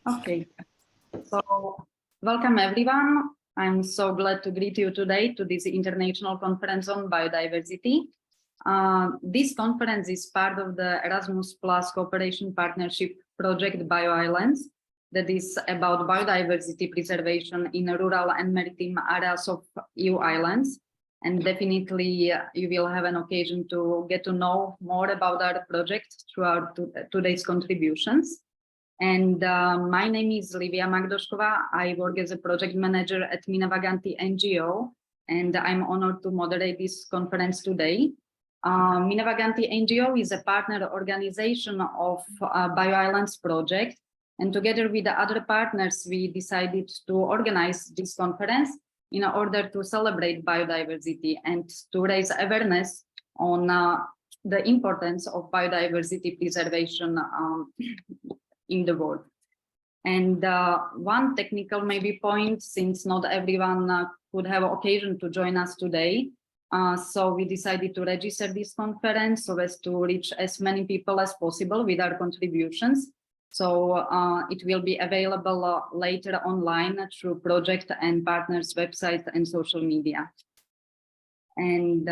Okay, so welcome everyone. I'm so glad to greet you today to this international conference on biodiversity. This conference is part of the Erasmus Plus Cooperation Partnership project Bioislands, that is about biodiversity preservation in rural and maritime areas of EU islands. And definitely you will have an occasion to get to know more about our project throughout today's contributions. And my name is Livia Magdoshkova. I work as a project manager at Minevagantingo NGO, and I'm honored to moderate this conference today. Minevagantingo NGO is a partner organization of Bioislands project, and together with the other partners, we decided to organize this conference in order to celebrate biodiversity and to raise awareness on the importance of biodiversity preservation in the world. And one technical maybe point, since not everyone could have occasion to join us today, so we decided to register this conference so as to reach as many people as possible with our contributions. So it will be available later online through project and partners' website and social media. And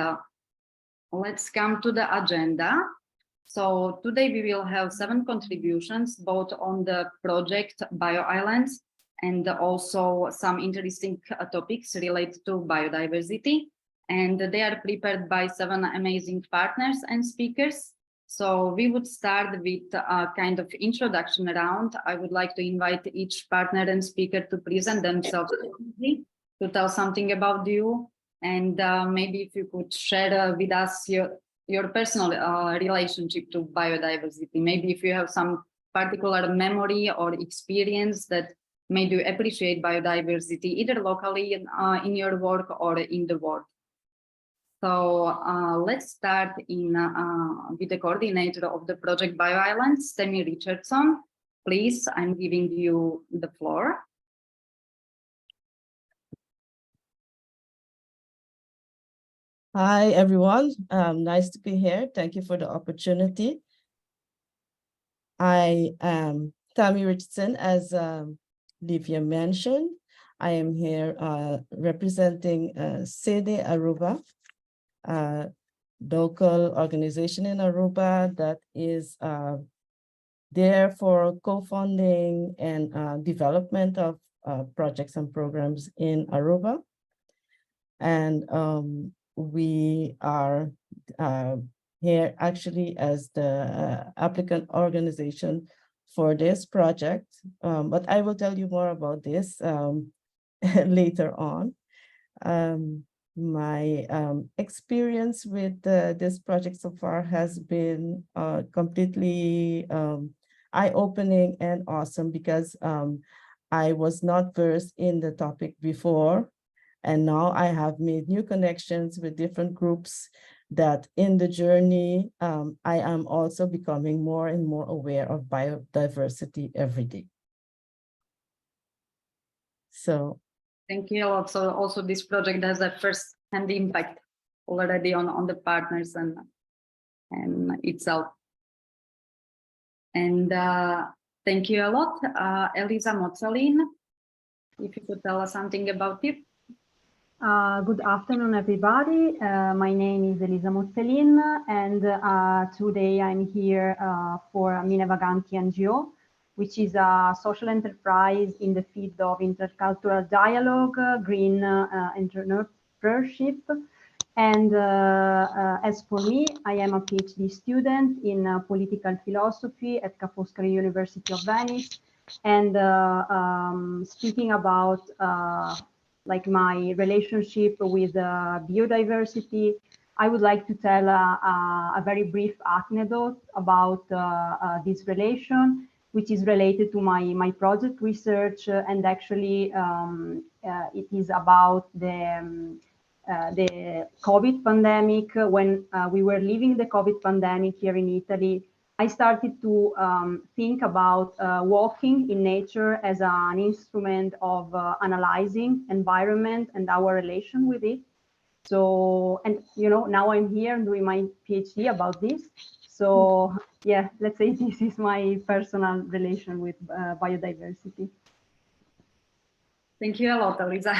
let's come to the agenda. So today we will have 7 contributions, both on the project Bioislands and also some interesting topics related to biodiversity. And they are prepared by 7 amazing partners and speakers. So we would start with a kind of introduction round. I would like to invite each partner and speaker to present themselves, to tell something about you. And maybe if you could share with us your personal relationship to biodiversity. Maybe if you have some particular memory or experience that made you appreciate biodiversity, either locally in your work or in the world. So let's start with the coordinator of the project Bioislands, Temi Richardson. Please, I'm giving you the floor. Hi, everyone. Nice to be here. Thank you for the opportunity. I am Tammy Richardson, as Livia mentioned. I am here representing Sede Aruba, a local organization in Aruba that is there for co-funding and development of projects and programs in Aruba. And we are here actually as the applicant organization for this project, but I will tell you more about this later on. My experience with this project so far has been completely eye-opening and awesome, because I was not versed in the topic before. And now I have made new connections with different groups that in the journey, I am also becoming more and more aware of biodiversity every day. So. Thank you. Also this project has a first-hand impact already on the partners and itself. And thank you a lot. Elisa Mozzolin, if you could tell us something about it. Good afternoon, everybody. My name is Elisa Mozzolin, and today I'm here for Minevagantingo NGO, which is a social enterprise in the field of intercultural dialogue, green entrepreneurship. And as for me, I am a PhD student in political philosophy at Ca' Foscari University of Venice, and speaking about like my relationship with biodiversity, I would like to tell a very brief anecdote about this relation, which is related to my project research, and actually it is about the COVID pandemic. When we were living the COVID pandemic here in Italy, I started to think about walking in nature as an instrument of analyzing environment and our relation with it. So, and you know, now I'm here doing my PhD about this. So yeah, let's say this is my personal relation with biodiversity. Thank you a lot, Elisa.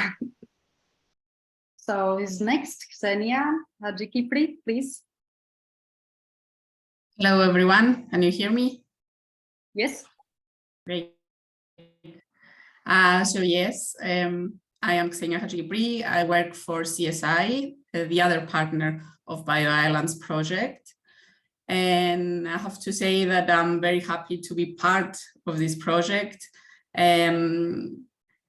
So is next Ksenia Hadjikipri, please. Hello, everyone. Can you hear me? Yes. Great. So yes, I am Ksenia Hadjikipri. I work for CSI, the other partner of Bioislands project. And I have to say that I'm very happy to be part of this project.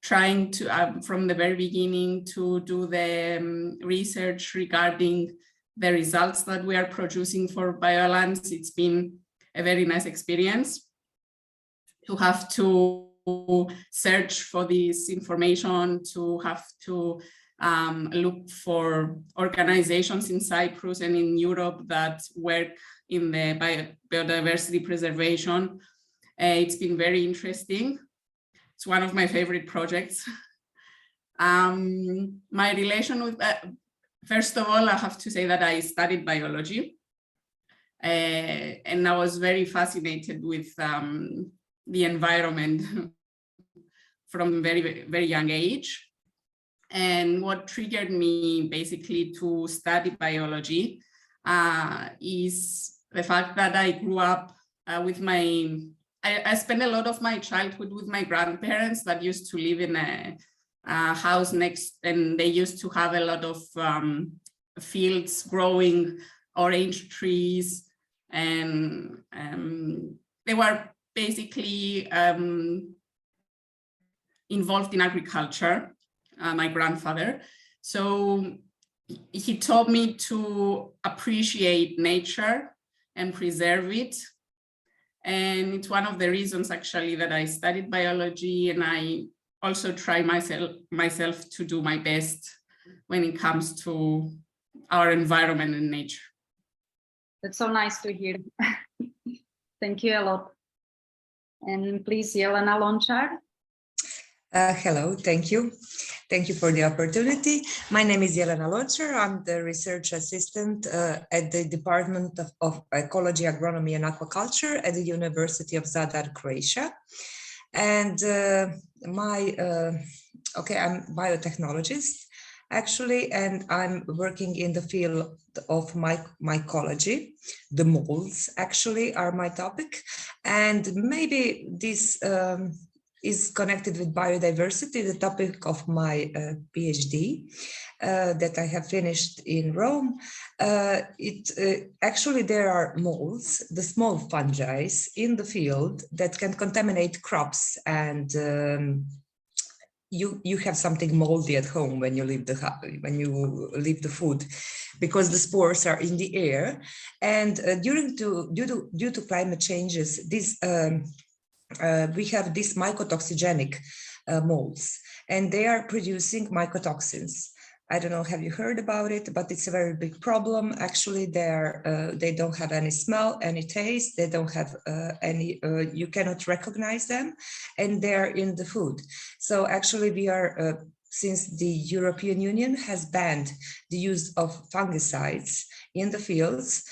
Trying to, from the very beginning, to do the research regarding the results that we are producing for Bioislands. It's been a very nice experience to have to search for this information, to have to look for organizations in Cyprus and in Europe that work in the biodiversity preservation. It's been very interesting. It's one of my favorite projects. My relation with, first of all, I have to say that I studied biology, and I was very fascinated with the environment from very, very young age. And what triggered me basically to study biology is the fact that I grew up with I spent a lot of my childhood with my grandparents that used to live in a house next, and they used to have a lot of fields growing orange trees, and they were basically involved in agriculture, my grandfather. So he taught me to appreciate nature and preserve it. And it's one of the reasons actually that I studied biology, and I also try myself to do my best when it comes to our environment and nature. That's so nice to hear. Thank you a lot. And please, Jelena Lončar. Hello, thank you. Thank you for the opportunity. My name is Jelena Lončar. I'm the research assistant at the Department of Ecology, Agronomy and Aquaculture at the University of Zadar, Croatia. And I'm biotechnologist, actually, and I'm working in the field of mycology. The molds actually are my topic. And maybe this is connected with biodiversity, the topic of my PhD that I have finished in Rome. Actually, there are molds, the small fungi in the field that can contaminate crops, and you have something moldy at home when you leave the food, because the spores are in the air, and due to climate changes, we have these mycotoxigenic molds, and they are producing mycotoxins. I don't know, have you heard about it? But it's a very big problem. Actually, they don't have any smell, any taste. They don't have you cannot recognize them, and they're in the food. So actually, we are, since the European Union has banned the use of fungicides in the fields,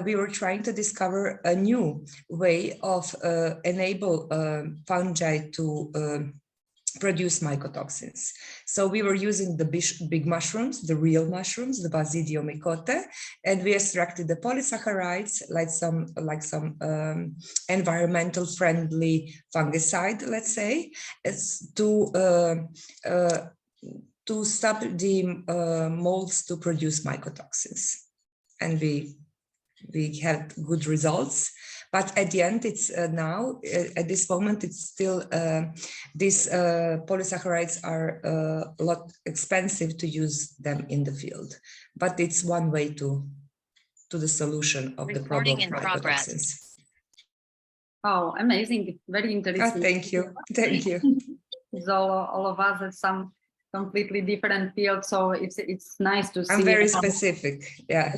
we were trying to discover a new way of enable fungi to produce mycotoxins. So we were using the big mushrooms, the real mushrooms, the Basidium mycote, and we extracted the polysaccharides, like some environmental friendly fungicide, let's say, to stop the molds to produce mycotoxins. And we had good results, but at the end, it's now at this moment, it's still these polysaccharides are a lot expensive to use them in the field, but it's one way to the solution of the problem of mycotoxins. Oh, amazing! Very interesting. Thank you, thank you. So all of us have some completely different fields, so it's nice to see. I'm very specific, yeah.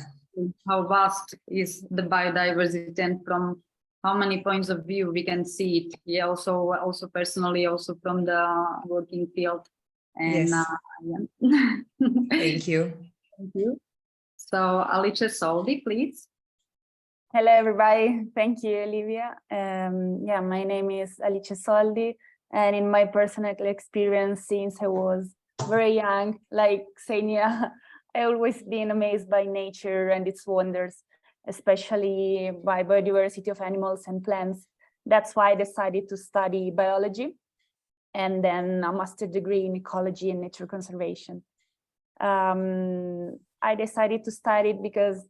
How vast is the biodiversity, and from how many points of view we can see it. Yeah, also personally, also from the working field. And yes. yeah. Thank you. Thank you. So Alice Soldi, please. Hello, everybody. Thank you, Olivia. Yeah, my name is Alice Soldi, and in my personal experience, since I was very young, like Xenia, I always been amazed by nature and its wonders, especially by biodiversity of animals and plants. That's why I decided to study biology and then a master's degree in ecology and nature conservation. I decided to study it because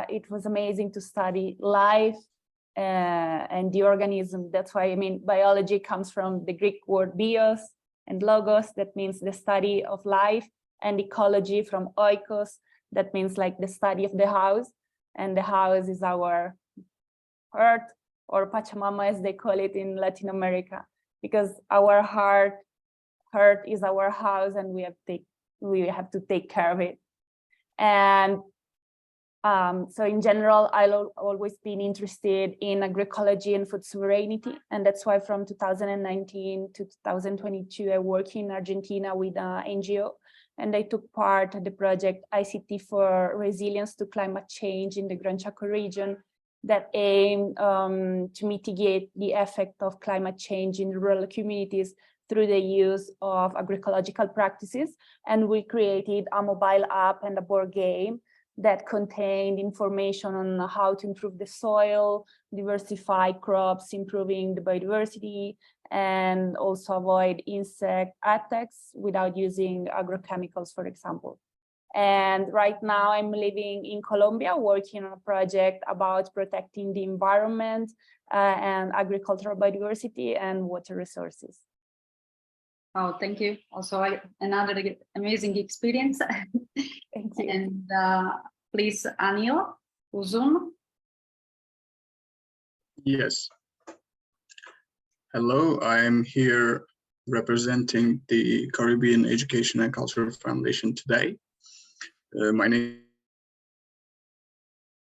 it was amazing to study life and the organism. That's why, I mean, biology comes from the Greek word bios and logos, that means the study of life, and ecology from oikos, that means like the study of the house. And the house is our earth, or Pachamama as they call it in Latin America, because our earth is our house and we have to take care of it. And so in general, I've always been interested in agroecology and food sovereignty. And that's why from 2019 to 2022, I work in Argentina with an NGO. And I took part in the project ICT for Resilience to Climate Change in the Gran Chaco region that aim to mitigate the effect of climate change in rural communities through the use of agroecological practices. And we created a mobile app and a board game that contained information on how to improve the soil, diversify crops, improving the biodiversity, and also avoid insect attacks without using agrochemicals, for example. And right now I'm living in Colombia, working on a project about protecting the environment and agricultural biodiversity and water resources. Oh, thank you. Also, another amazing experience. Thank you. And please, Anil Uzun. Yes. Hello, I am here representing the Caribbean Education and Cultural Foundation today. My name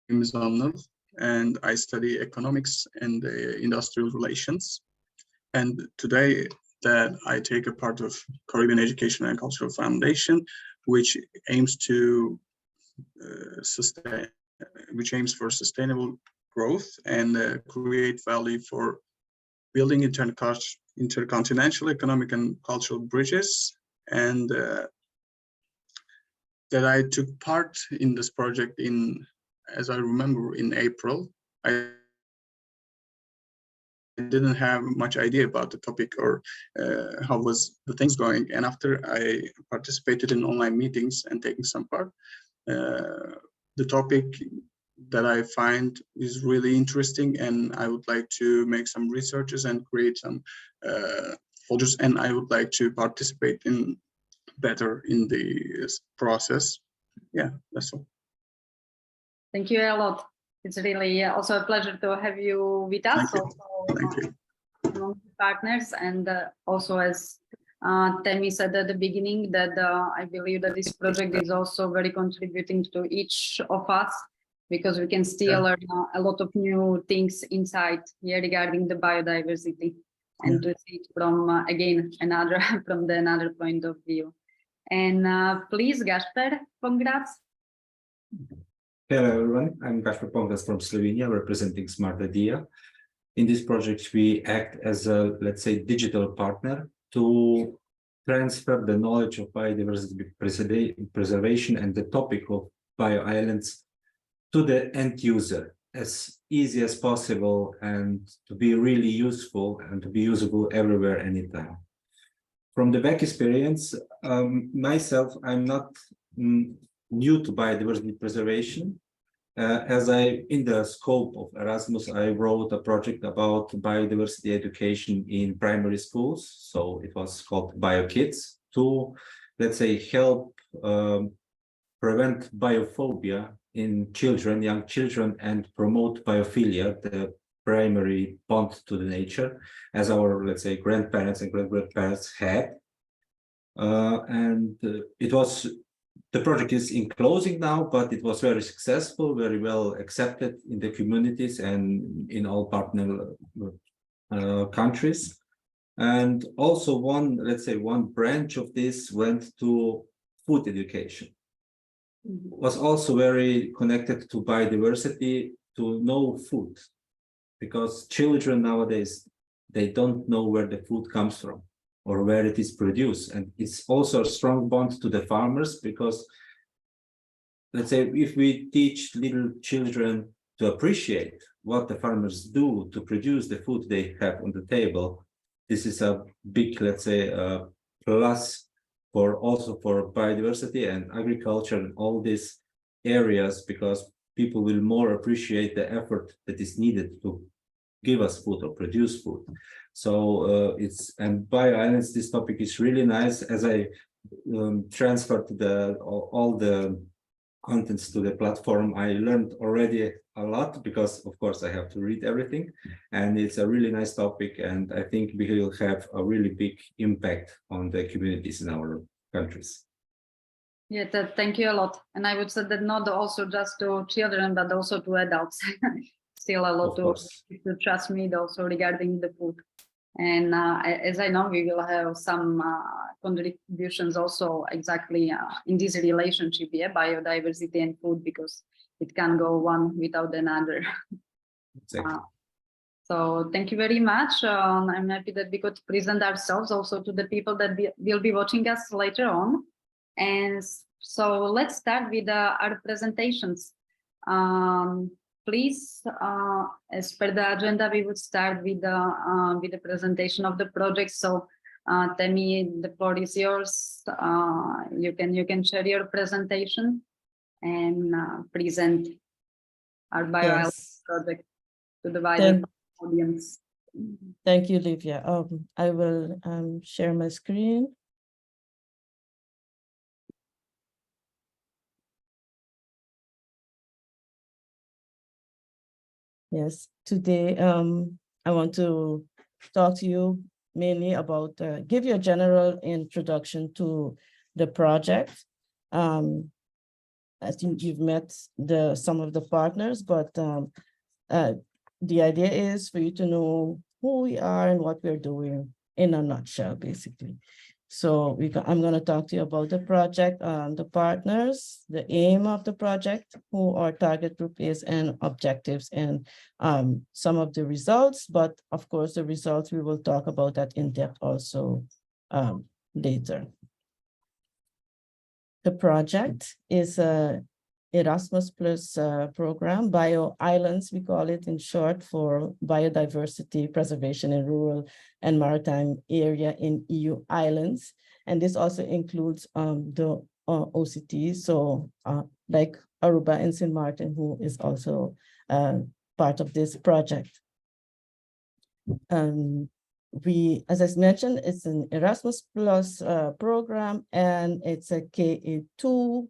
is Anil, and I study economics and industrial relations. And today that I take a part of Caribbean Education and Cultural Foundation, which aims to for sustainable growth and create value for building intercontinental economic and cultural bridges. And that I took part in this project as I remember, in April. I didn't have much idea about the topic or how was the things going. And after I participated in online meetings and taking some part, the topic that I find is really interesting, and I would like to make some researches and create some folders, and I would like to participate better in the process. Yeah, that's all. Thank you a lot. It's really also a pleasure to have you with us. Thank you. Among the partners, and also as Temi said at the beginning, that I believe that this project is also very contributing to each of us, because we can still learn a lot of new things inside here regarding the biodiversity, and to see it from again another point of view. And please, Gaspar Pongratz. Hello everyone, I'm Gaspar Pongratz from Slovenia, representing Smart Idea. In this project, we act as a, let's say, digital partner to transfer the knowledge of biodiversity preservation and the topic of bioislands to the end user as easy as possible, and to be really useful and to be usable everywhere, anytime. From the back experience, myself, I'm not new to biodiversity preservation. As in the scope of Erasmus, I wrote a project about biodiversity education in primary schools. So it was called BioKids, to, let's say, help prevent biophobia in children, young children, and promote biophilia, the primary bond to the nature, as our, let's say, grandparents and great-grandparents had. The project is in closing now, but it was very successful, very well accepted in the communities and in all partner countries. And also one branch of this went to food education. Was also very connected to biodiversity, to know food, because children nowadays, they don't know where the food comes from or where it is produced. And it's also a strong bond to the farmers, because let's say if we teach little children to appreciate what the farmers do to produce the food they have on the table, this is a big, let's say, plus for also for biodiversity and agriculture and all these areas, because people will more appreciate the effort that is needed to give us food or produce food. So and Bioislands, this topic is really nice. As I transferred all the contents to the platform, I learned already a lot, because of course I have to read everything, and it's a really nice topic, and I think we will have a really big impact on the communities in our countries. Yeah, thank you a lot. And I would say that not also just to children, but also to adults. Still a lot to transmit also regarding the food. And as I know, we will have some contributions also exactly in this relationship, yeah, biodiversity and food, because it can go one without another. Exactly. So thank you very much. I'm happy that we could present ourselves also to the people that will be watching us later on. And so let's start with our presentations. Please, as per the agenda, we would start with the presentation of the project. So, Temi, the floor is yours. You can share your presentation and present our Bioislands project to the wider audience. Thank you, Livia. I will share my screen. Yes, today I want to talk to you mainly about, give you a general introduction to the project. I think you've met some of the partners, but the idea is for you to know who we are and what we're doing in a nutshell, basically. So I'm going to talk to you about the project, the partners, the aim of the project, who our target group is, and objectives, and some of the results. But of course, the results, we will talk about that in depth also later. The project is a ERASMUS Plus program, Bioislands, we call it in short, for biodiversity preservation in rural and maritime area in EU islands. And this also includes the OCT, so like Aruba and St. Martin, who is also part of this project. As I mentioned, it's an ERASMUS Plus program, and it's a KA2,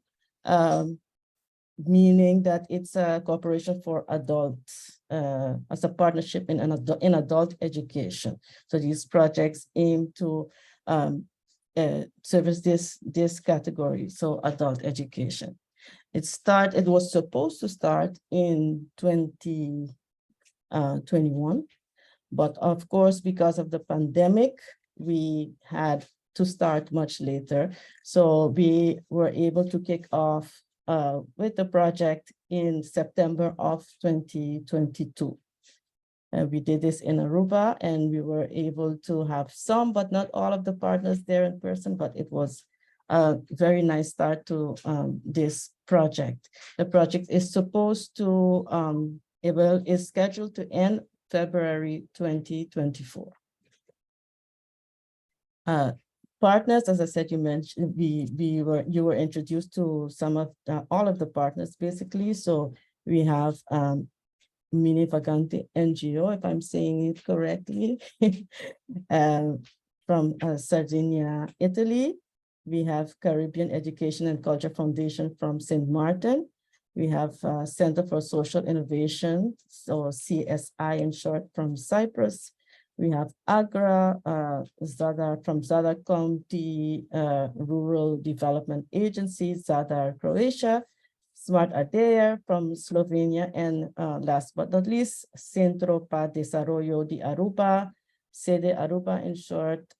meaning that it's a cooperation for adults, as a partnership in adult education. So these projects aim to service this category, so adult education. It was supposed to start in 2021, but of course, because of the pandemic, we had to start much later. So we were able to kick off with the project in September of 2022. We did this in Aruba, and we were able to have some, but not all of the partners there in person, but it was a very nice start to this project. The project is supposed to, is scheduled to end February 2024. Partners, as I said, you mentioned, you were introduced to some of all of the partners basically. So we have minevagantingo, if I'm saying it correctly, from Sardinia, Italy. We have Caribbean Education and Culture Foundation from St. Martin. We have Center for Social Innovation, so CSI in short, from Cyprus. We have AGRA, Zadar from Zadar County Rural Development Agency, Zadar, Croatia, Smart Adair from Slovenia, and last but not least, Centro para Desarrollo de Aruba, Sede Aruba in short,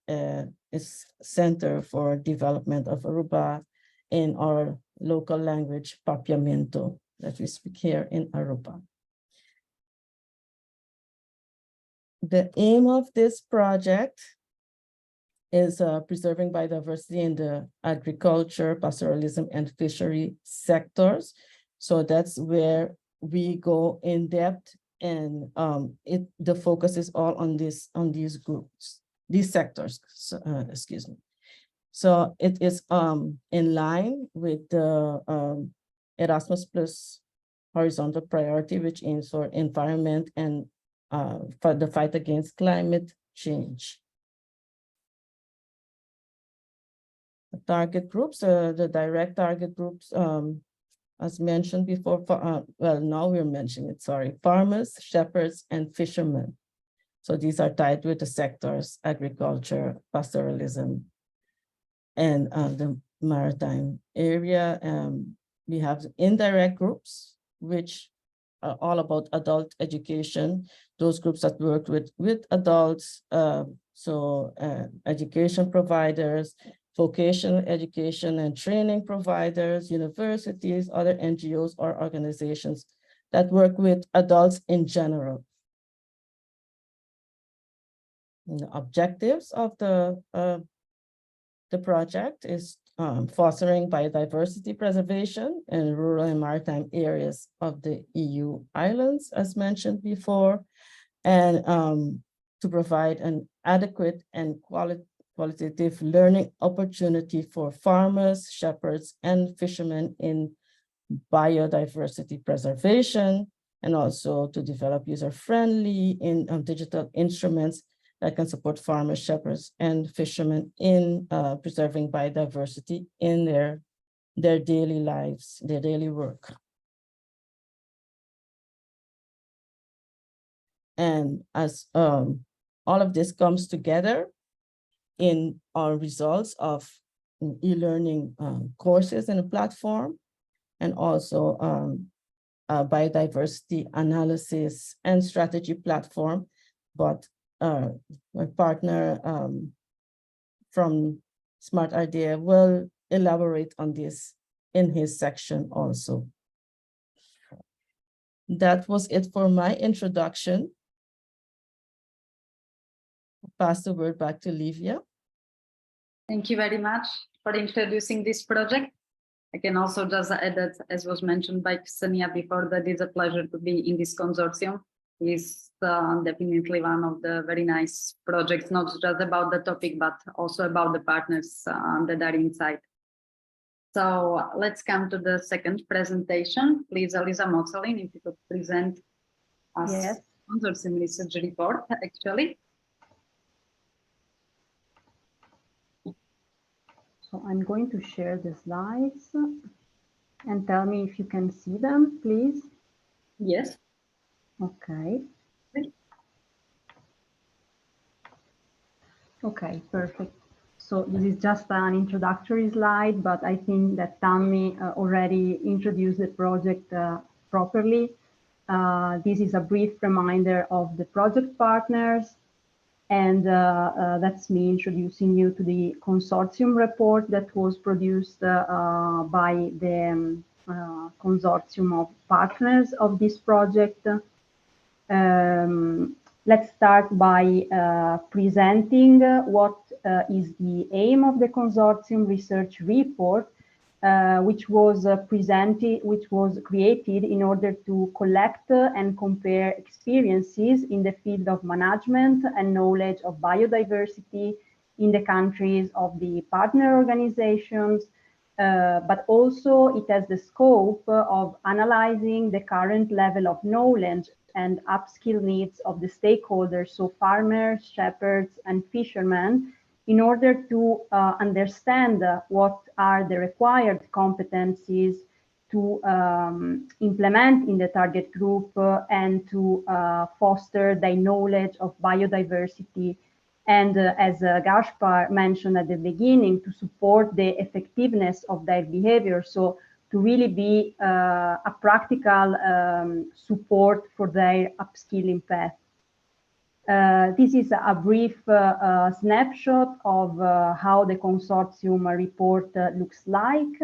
is Center for Development of Aruba in our local language, Papiamento, that we speak here in Aruba. The aim of this project is preserving biodiversity in the agriculture, pastoralism, and fishery sectors. So that's where we go in depth, and the focus is all on these groups, these sectors. So, excuse me. So it is in line with the Erasmus Plus horizontal priority, which aims for environment and for the fight against climate change. The target groups, the direct target groups, as mentioned before, well, now we're mentioning it, sorry, farmers, shepherds, and fishermen. So these are tied with the sectors, agriculture, pastoralism, and the maritime area. We have indirect groups, which are all about adult education, those groups that work with adults, education providers, vocational education and training providers, universities, other NGOs or organizations that work with adults in general. And the objectives of the project is fostering biodiversity preservation in rural and maritime areas of the EU islands, as mentioned before, and to provide an adequate and qualitative learning opportunity for farmers, shepherds, and fishermen in biodiversity preservation, and also to develop user-friendly digital instruments that can support farmers, shepherds, and fishermen in preserving biodiversity in their daily lives, their daily work. And as all of this comes together in our results of e-learning courses in a platform, and also a biodiversity analysis and strategy platform, but my partner from Smart Idea will elaborate on this in his section also. That was it for my introduction. I'll pass the word back to Livia. Thank you very much for introducing this project. I can also just add that, as was mentioned by Ksenia before, that it's a pleasure to be in this consortium. It's definitely one of the very nice projects, not just about the topic, but also about the partners that are inside. So let's come to the second presentation. Please, Elisa Mocelin, if you could present us Yes. Consortium research report, actually. So I'm going to share the slides and tell me if you can see them, please. Yes. Okay. Okay, perfect. So this is just an introductory slide, but I think that Tammy already introduced the project properly. This is a brief reminder of the project partners, and that's me introducing you to the consortium report that was produced by the consortium of partners of this project. Let's start by presenting what is the aim of the consortium research report, which was created in order to collect and compare experiences in the field of management and knowledge of biodiversity in the countries of the partner organizations, but also it has the scope of analyzing the current level of knowledge and upskill needs of the stakeholders, so farmers, shepherds, and fishermen, in order to understand what are the required competencies to implement in the target group and to foster their knowledge of biodiversity. And as Gaspar mentioned at the beginning, to support the effectiveness of their behavior. So to really be a practical support for their upskilling path. This is a brief snapshot of how the consortium report looks like.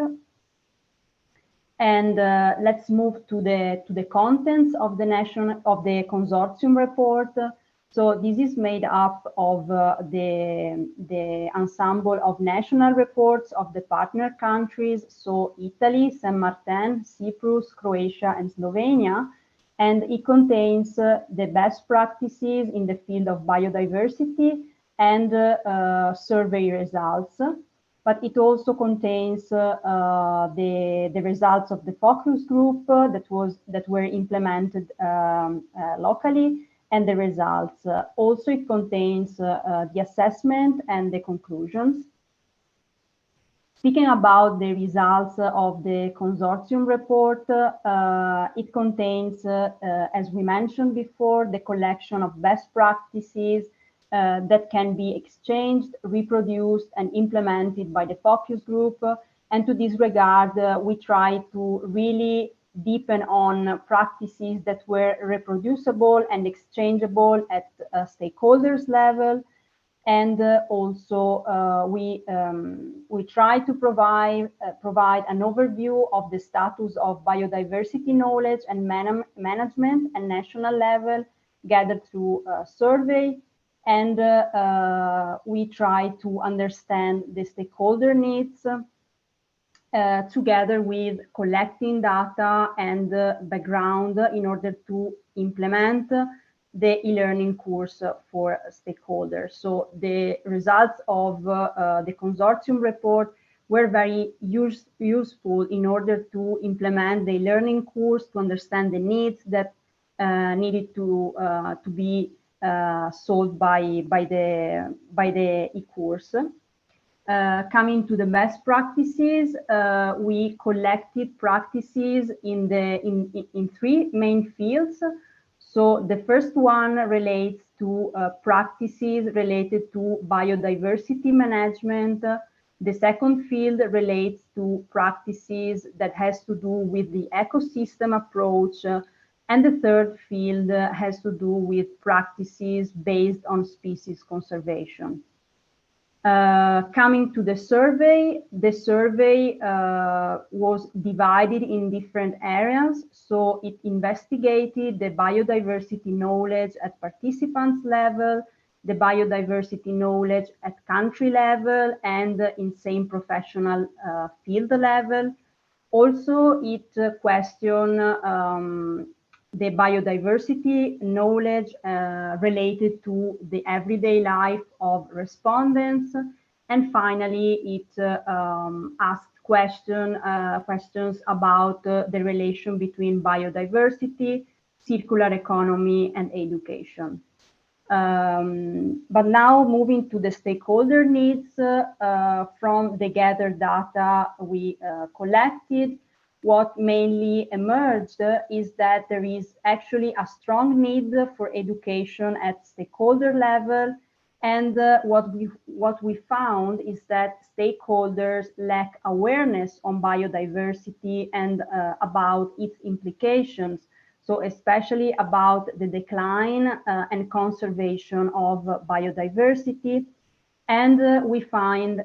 And let's move to the contents of the consortium report. So this is made up of the ensemble of national reports of the partner countries, so Italy, Saint Martin, Cyprus, Croatia, and Slovenia. And it contains the best practices in the field of biodiversity and survey results. But it also contains the results of the focus group that were implemented locally, and the results. Also, it contains the assessment and the conclusions. Speaking about the results of the consortium report, it contains, as we mentioned before, the collection of best practices that can be exchanged, reproduced, and implemented by the focus group. And to this regard, we try to really deepen on practices that were reproducible and exchangeable at stakeholders level. And also we try to provide an overview of the status of biodiversity knowledge and management at national level gathered through a survey. And we try to understand the stakeholder needs together with collecting data and background in order to implement the e-learning course for stakeholders. So the results of the consortium report were very useful in order to implement the learning course, to understand the needs that needed to be solved by the e-course. Coming to the best practices, we collected practices in three main fields. So the first one relates to practices related to biodiversity management. The second field relates to practices that has to do with the ecosystem approach. And the third field has to do with practices based on species conservation. Coming to the survey was divided in different areas. So it investigated the biodiversity knowledge at participants level, the biodiversity knowledge at country level, and in same professional field level. Also, it questioned the biodiversity knowledge related to the everyday life of respondents. And finally, it asked questions about the relation between biodiversity, circular economy, and education. But now moving to the stakeholder needs from the gathered data we collected, what mainly emerged is that there is actually a strong need for education at stakeholder level. And what we found is that stakeholders lack awareness on biodiversity and about its implications. So especially about the decline and conservation of biodiversity. And we found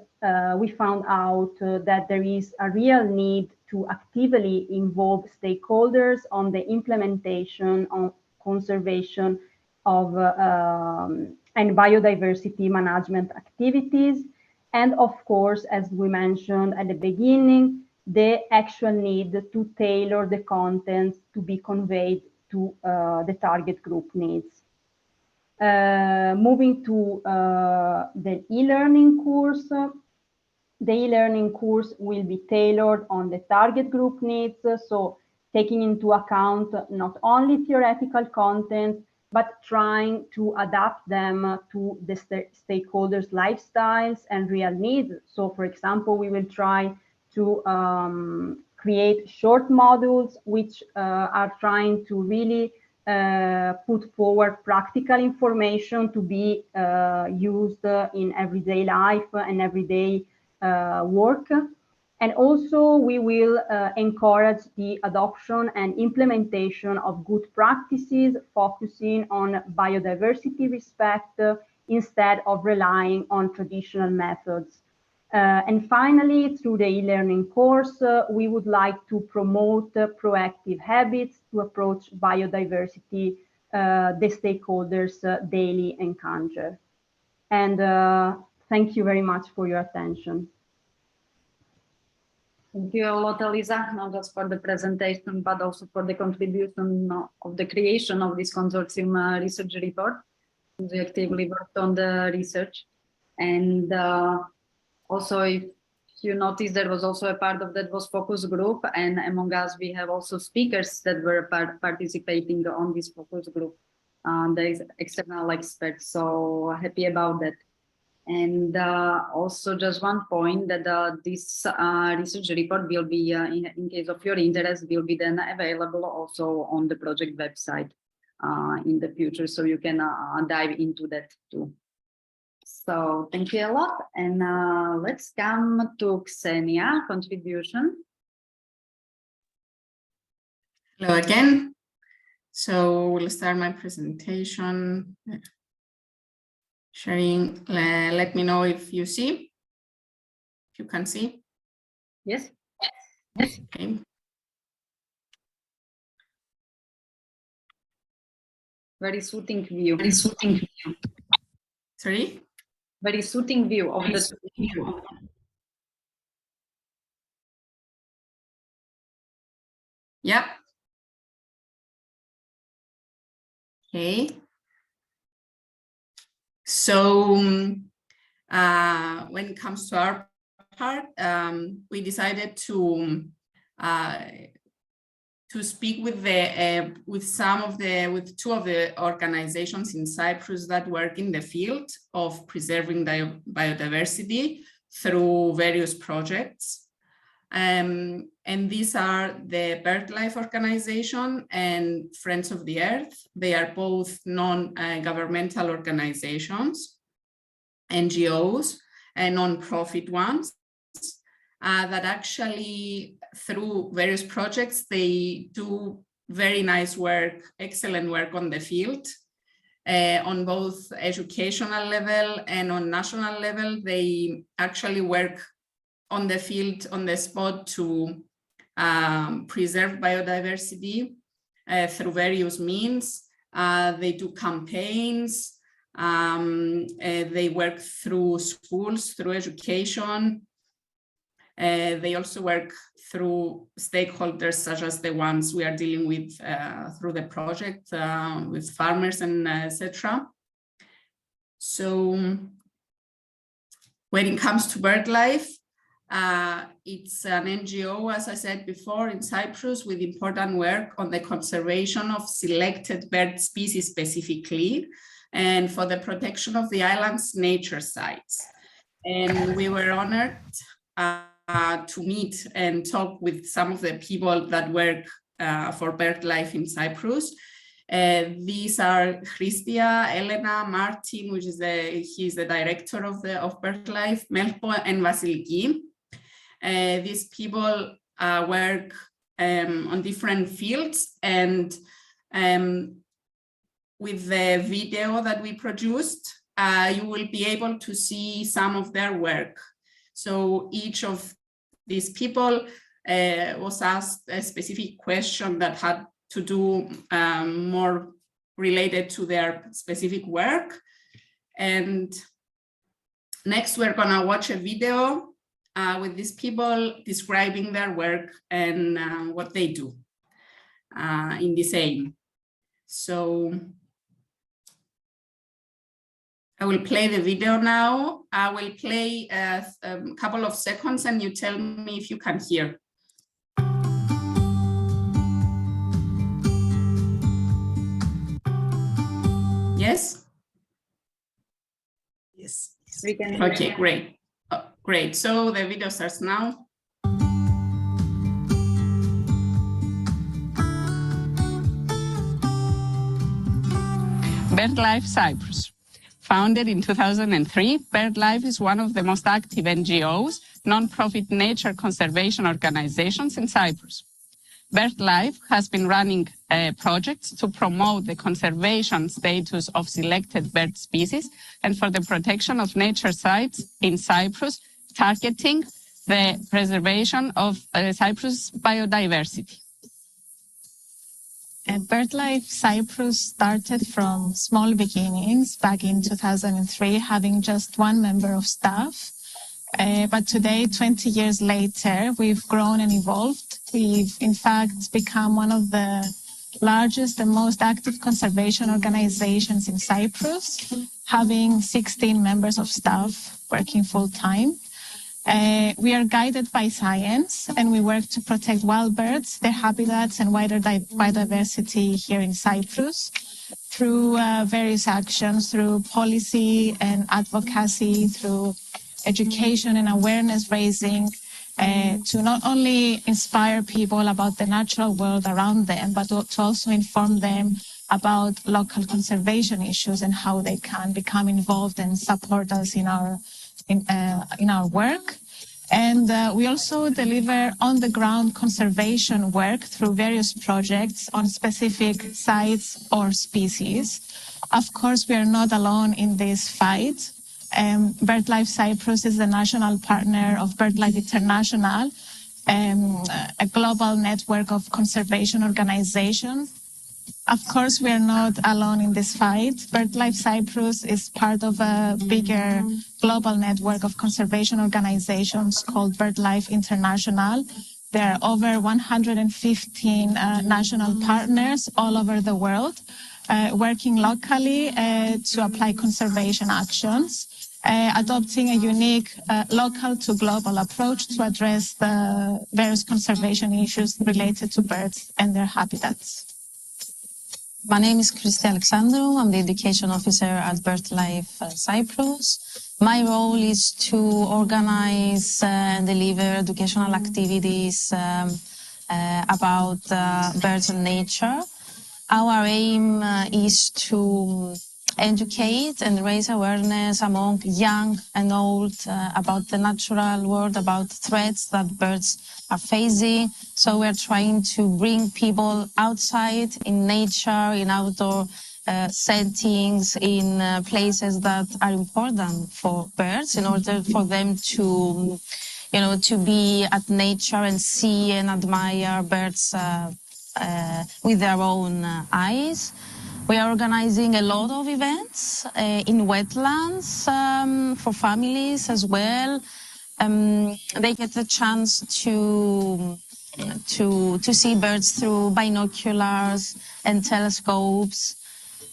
out that there is a real need to actively involve stakeholders on the implementation of conservation of and biodiversity management activities. And of course, as we mentioned at the beginning, the actual need to tailor the contents to be conveyed to the target group needs. Moving to the e-learning course. The e-learning course will be tailored on the target group needs, so taking into account not only theoretical content, but trying to adapt them to the stakeholders' lifestyles and real needs. So for example, we will try to create short modules which are trying to really put forward practical information to be used in everyday life and everyday work. And also we will encourage the adoption and implementation of good practices, focusing on biodiversity respect instead of relying on traditional methods. And finally, through the e-learning course, we would like to promote proactive habits to approach biodiversity the stakeholders daily encounter. And thank you very much for your attention. Thank you a lot, Elisa, not just for the presentation, but also for the contribution of the creation of this consortium research report. We actively worked on the research. And also, if you notice, there was also a part of that was focus group. And among us, we have also speakers that were participating on this focus group. There is external experts, so happy about that. And also just one point that this research report will be, in case of your interest, will be then available also on the project website in the future, so you can dive into that too. So thank you a lot. And let's come to Ksenia contribution. Hello again. So we'll start my presentation. Sharing, let me know if you see, if you can see. Yes. Yes. Okay. Very soothing view. Very soothing view. Sorry? Very soothing view of the view. Yeah. Okay. So when it comes to our part, we decided to speak with two of the organizations in Cyprus that work in the field of preserving biodiversity through various projects. And these are the BirdLife organization and Friends of the Earth. They are both non-governmental organizations, NGOs, and non-profit ones that actually, through various projects, they do very nice work, excellent work on the field, on both educational level and on national level. They actually work on the field, on the spot, to preserve biodiversity through various means. They do campaigns, they work through schools, through education. They also work through stakeholders such as the ones we are dealing with through the project, with farmers and etc. So when it comes to BirdLife, it's an NGO, as I said before, in Cyprus, with important work on the conservation of selected bird species specifically, and for the protection of the island's nature sites. And we were honored to meet and talk with some of the people that work for BirdLife in Cyprus. These are Christia, Elena, Martin, which is he's the director of BirdLife, Melpo, and Vasiliki. These people work on different fields, and with the video that we produced, you will be able to see some of their work. So each of these people was asked a specific question that had to do more related to their specific work. And next, we're gonna watch a video with these people describing their work and what they do in this aim. So I will play the video now. I will play a couple of seconds and you tell me if you can hear. Yes? Yes. We can hear. Okay, great. Great. So the video starts now. BirdLife Cyprus. Founded in 2003, BirdLife is one of the most active NGOs, non-profit nature conservation organizations in Cyprus. BirdLife has been running projects to promote the conservation status of selected bird species and for the protection of nature sites in Cyprus, targeting the preservation of Cyprus biodiversity. BirdLife Cyprus started from small beginnings back in 2003, having just one member of staff. But today, 20 years later, we've grown and evolved. We've, in fact, become one of the largest and most active conservation organizations in Cyprus, having 16 members of staff working full-time. We are guided by science, and we work to protect wild birds, their habitats, and wider biodiversity here in Cyprus through various actions, through policy and advocacy, through education and awareness raising, to not only inspire people about the natural world around them, but to also inform them about local conservation issues and how they can become involved and support us in our work. And we also deliver on-the-ground conservation work through various projects on specific sites or species. Of course, we are not alone in this fight. BirdLife Cyprus is the national partner of BirdLife International, a global network of conservation organizations. Of course, we are not alone in this fight. BirdLife Cyprus is part of a bigger global network of conservation organizations called BirdLife International. There are over 115 national partners all over the world, working locally to apply conservation actions, adopting a unique local to global approach to address the various conservation issues related to birds and their habitats. My name is Christy Alexandrou. I'm the Education Officer at BirdLife Cyprus. My role is to organize and deliver educational activities about birds and nature. Our aim is to educate and raise awareness among young and old about the natural world, about threats that birds are facing. So we're trying to bring people outside in nature, in outdoor settings, in places that are important for birds in order for them to, to be at nature and see and admire birds with their own eyes. We are organizing a lot of events in wetlands for families as well. They get the chance to see birds through binoculars and telescopes.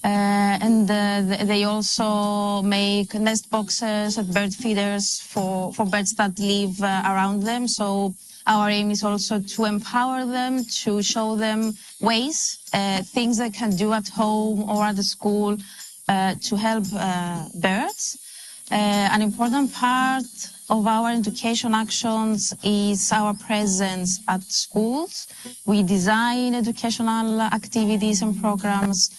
And they also make nest boxes and bird feeders for birds that live around them. So our aim is also to empower them, to show them ways, things they can do at home or at the school to help birds. An important part of our education actions is our presence at schools. We design educational activities and programs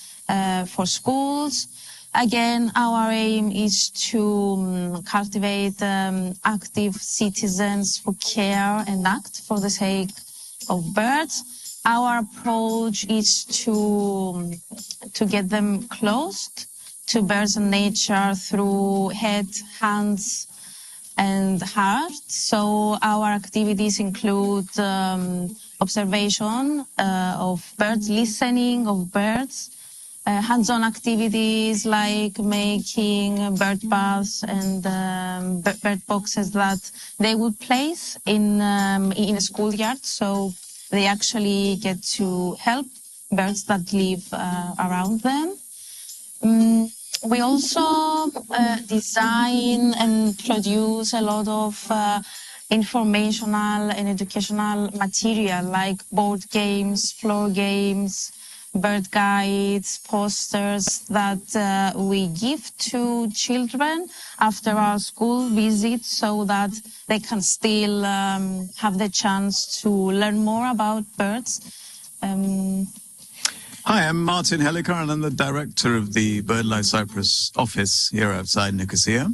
for schools. Again, our aim is to cultivate active citizens who care and act for the sake of birds. Our approach is to get them close to birds and nature through head, hands, and heart. So our activities include observation of birds, listening of birds, hands-on activities like making bird baths and bird boxes that they would place in a schoolyard. So they actually get to help birds that live around them. We also design and produce a lot of informational and educational material like board games, floor games, bird guides, posters that we give to children after our school visits so that they can still have the chance to learn more about birds. Hi, I'm Martin Helliker and I'm the director of the BirdLife Cyprus office here outside Nicosia.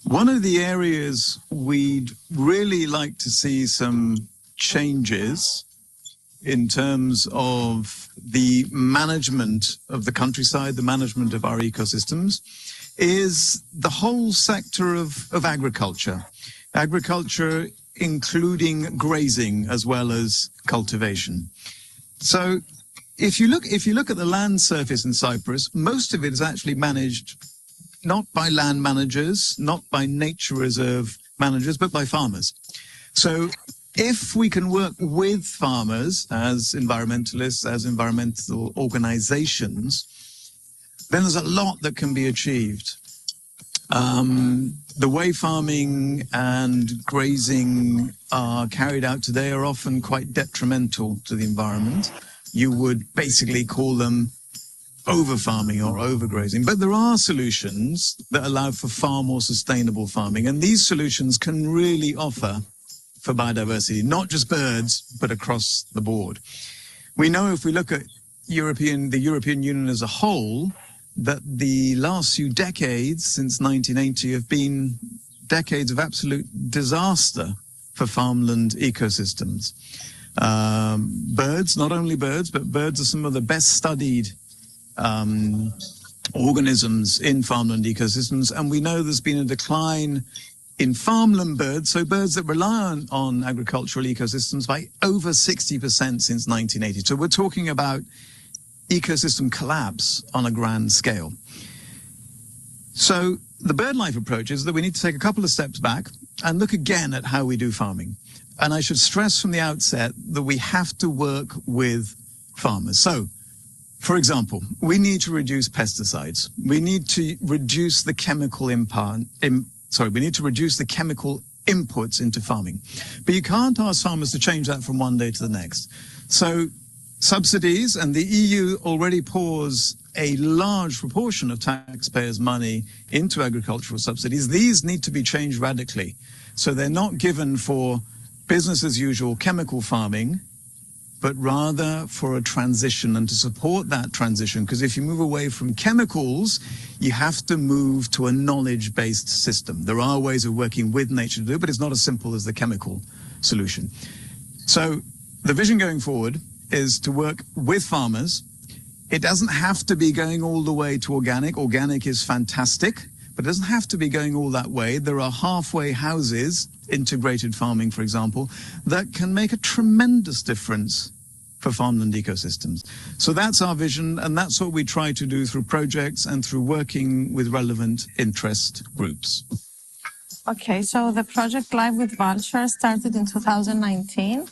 One of the areas we'd really like to see some changes in terms of the management of the countryside, the management of our ecosystems, is the whole sector of agriculture. Agriculture including grazing as well as cultivation. So if you look at the land surface in Cyprus, most of it is actually managed not by land managers, not by nature reserve managers, but by farmers. So if we can work with farmers as environmentalists, as environmental organizations, then there's a lot that can be achieved. The way farming and grazing are carried out today are often quite detrimental to the environment. You would basically call them over-farming or overgrazing. But there are solutions that allow for far more sustainable farming. And these solutions can really offer for biodiversity, not just birds, but across the board. We know if we look at the European Union as a whole, that the last few decades, since 1980, have been decades of absolute disaster for farmland ecosystems. Birds, not only birds, but birds are some of the best studied organisms in farmland ecosystems. And we know there's been a decline in farmland birds, so birds that rely on agricultural ecosystems, by over 60% since 1980. So we're talking about ecosystem collapse on a grand scale. So the bird life approach is that we need to take a couple of steps back and look again at how we do farming. And I should stress from the outset that we have to work with farmers. So, for example, we need to reduce pesticides. We need to reduce the chemical we need to reduce the chemical inputs into farming. But you can't ask farmers to change that from one day to the next. So subsidies, and the EU already pours a large proportion of taxpayers' money into agricultural subsidies. These need to be changed radically. So they're not given for business as usual chemical farming, but rather for a transition and to support that transition. Because if you move away from chemicals, you have to move to a knowledge-based system. There are ways of working with nature to do, but it's not as simple as the chemical solution. So the vision going forward is to work with farmers. It doesn't have to be going all the way to organic. Organic is fantastic, but it doesn't have to be going all that way. There are halfway houses, integrated farming, for example, that can make a tremendous difference for farmland ecosystems. So that's our vision, and that's what we try to do through projects and through working with relevant interest groups. Okay, so the project Live with Vulture started in 2019.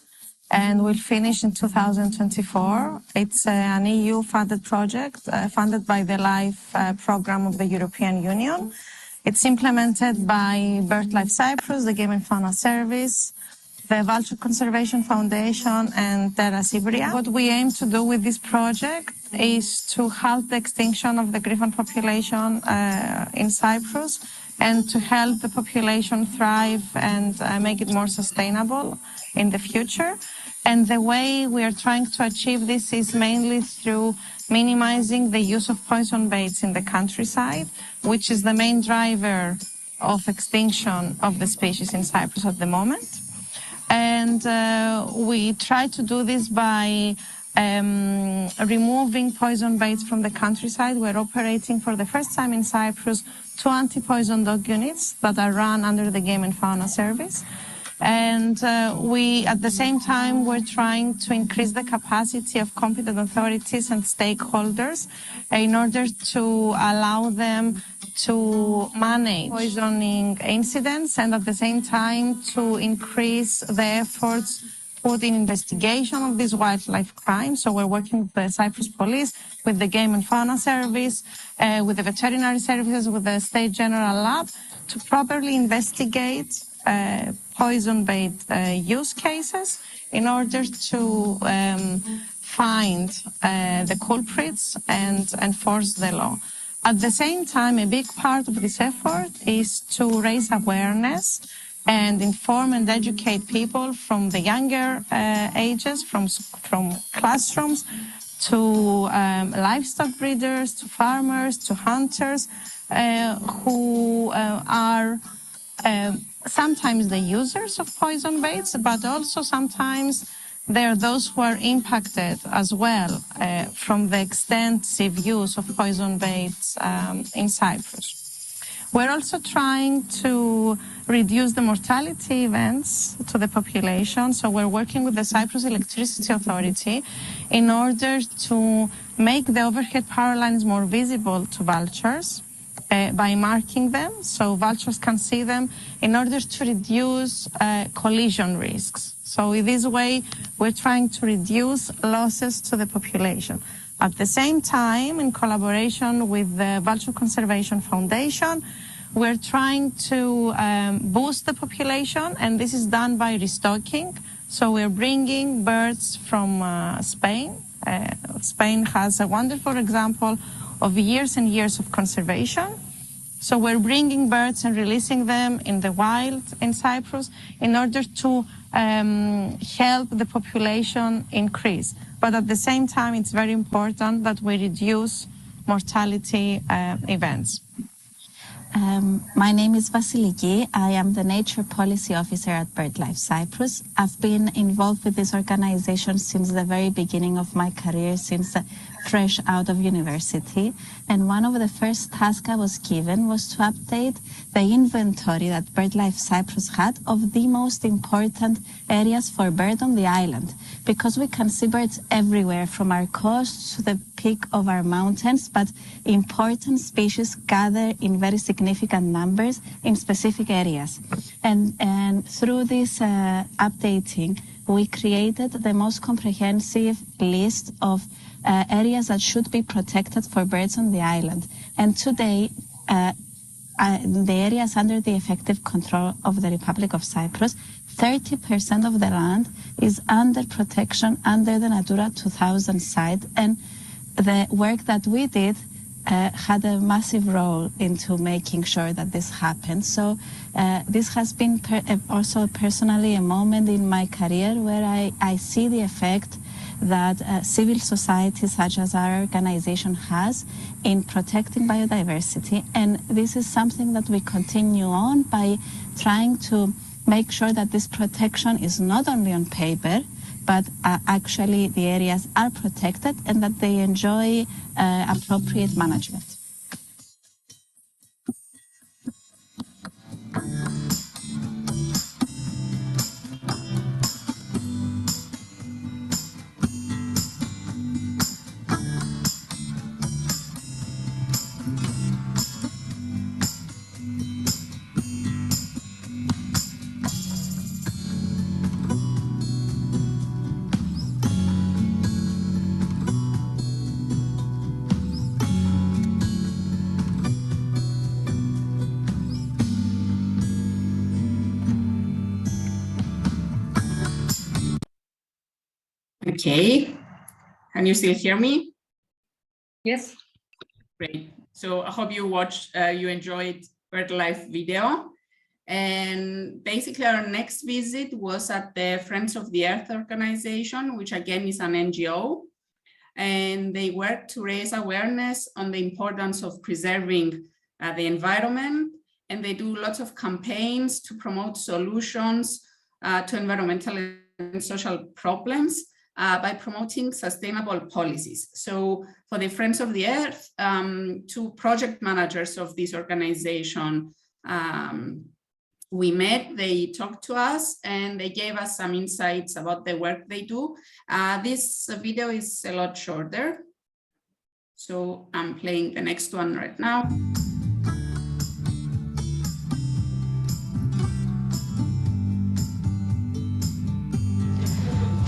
And will finish in 2024. It's an EU-funded project, funded by the LIFE program of the European Union. It's implemented by BirdLife Cyprus, the Game and Fauna Service, the Vulture Conservation Foundation, and Terra Sibria. What we aim to do with this project is to halt the extinction of the griffon population in Cyprus and to help the population thrive and make it more sustainable in the future. And the way we are trying to achieve this is mainly through minimizing the use of poison baits in the countryside, which is the main driver of extinction of the species in Cyprus at the moment. And we try to do this by removing poison baits from the countryside. We're operating for the first time in Cyprus 2 anti-poison dog units that are run under the Game and Fauna Service. And at the same time, we're trying to increase the capacity of competent authorities and stakeholders in order to allow them to manage poisoning incidents and at the same time to increase the efforts put in investigation of these wildlife crimes. So we're working with the Cyprus Police, with the Game and Fauna Service, with the veterinary services, with the State General Lab to properly investigate poison bait use cases in order to find the culprits and enforce the law. At the same time, a big part of this effort is to raise awareness and inform and educate people from the younger ages, from classrooms to livestock breeders, to farmers, to hunters, who are sometimes the users of poison baits, but also sometimes there are those who are impacted as well from the extensive use of poison baits in Cyprus. We're also trying to reduce the mortality events to the population. So we're working with the Cyprus Electricity Authority in order to make the overhead power lines more visible to vultures by marking them so vultures can see them in order to reduce collision risks. So in this way, we're trying to reduce losses to the population. At the same time, in collaboration with the Vulture Conservation Foundation, we're trying to boost the population, and this is done by restocking. So we're bringing birds from Spain. Spain has a wonderful example of years and years of conservation. So we're bringing birds and releasing them in the wild in Cyprus in order to help the population increase. But at the same time, it's very important that we reduce mortality events. My name is Vasiliki. I am the Nature Policy Officer at BirdLife Cyprus. I've been involved with this organization since the very beginning of my career, since fresh out of university. And one of the first tasks I was given was to update the inventory that BirdLife Cyprus had of the most important areas for birds on the island. Because we can see birds everywhere, from our coast to the peak of our mountains, but important species gather in very significant numbers in specific areas. And through this updating, we created the most comprehensive list of areas that should be protected for birds on the island. And today, the areas under the effective control of the Republic of Cyprus, 30% of the land is under protection under the Natura 2000 site. And the work that we did had a massive role into making sure that this happened. So this has been also personally a moment in my career where I see the effect that civil society such as our organization has in protecting biodiversity. And this is something that we continue on by trying to make sure that this protection is not only on paper, but actually the areas are protected and that they enjoy appropriate management. Okay, can you still hear me? Yes. Great. So I hope you enjoyed BirdLife video. And basically our next visit was at the Friends of the Earth organization, which again is an NGO. And they work to raise awareness on the importance of preserving the environment. And they do lots of campaigns to promote solutions to environmental and social problems by promoting sustainable policies. So for the Friends of the Earth, two project managers of this organization, we met, they talked to us, and they gave us some insights about the work they do. This video is a lot shorter, so I'm playing the next one right now.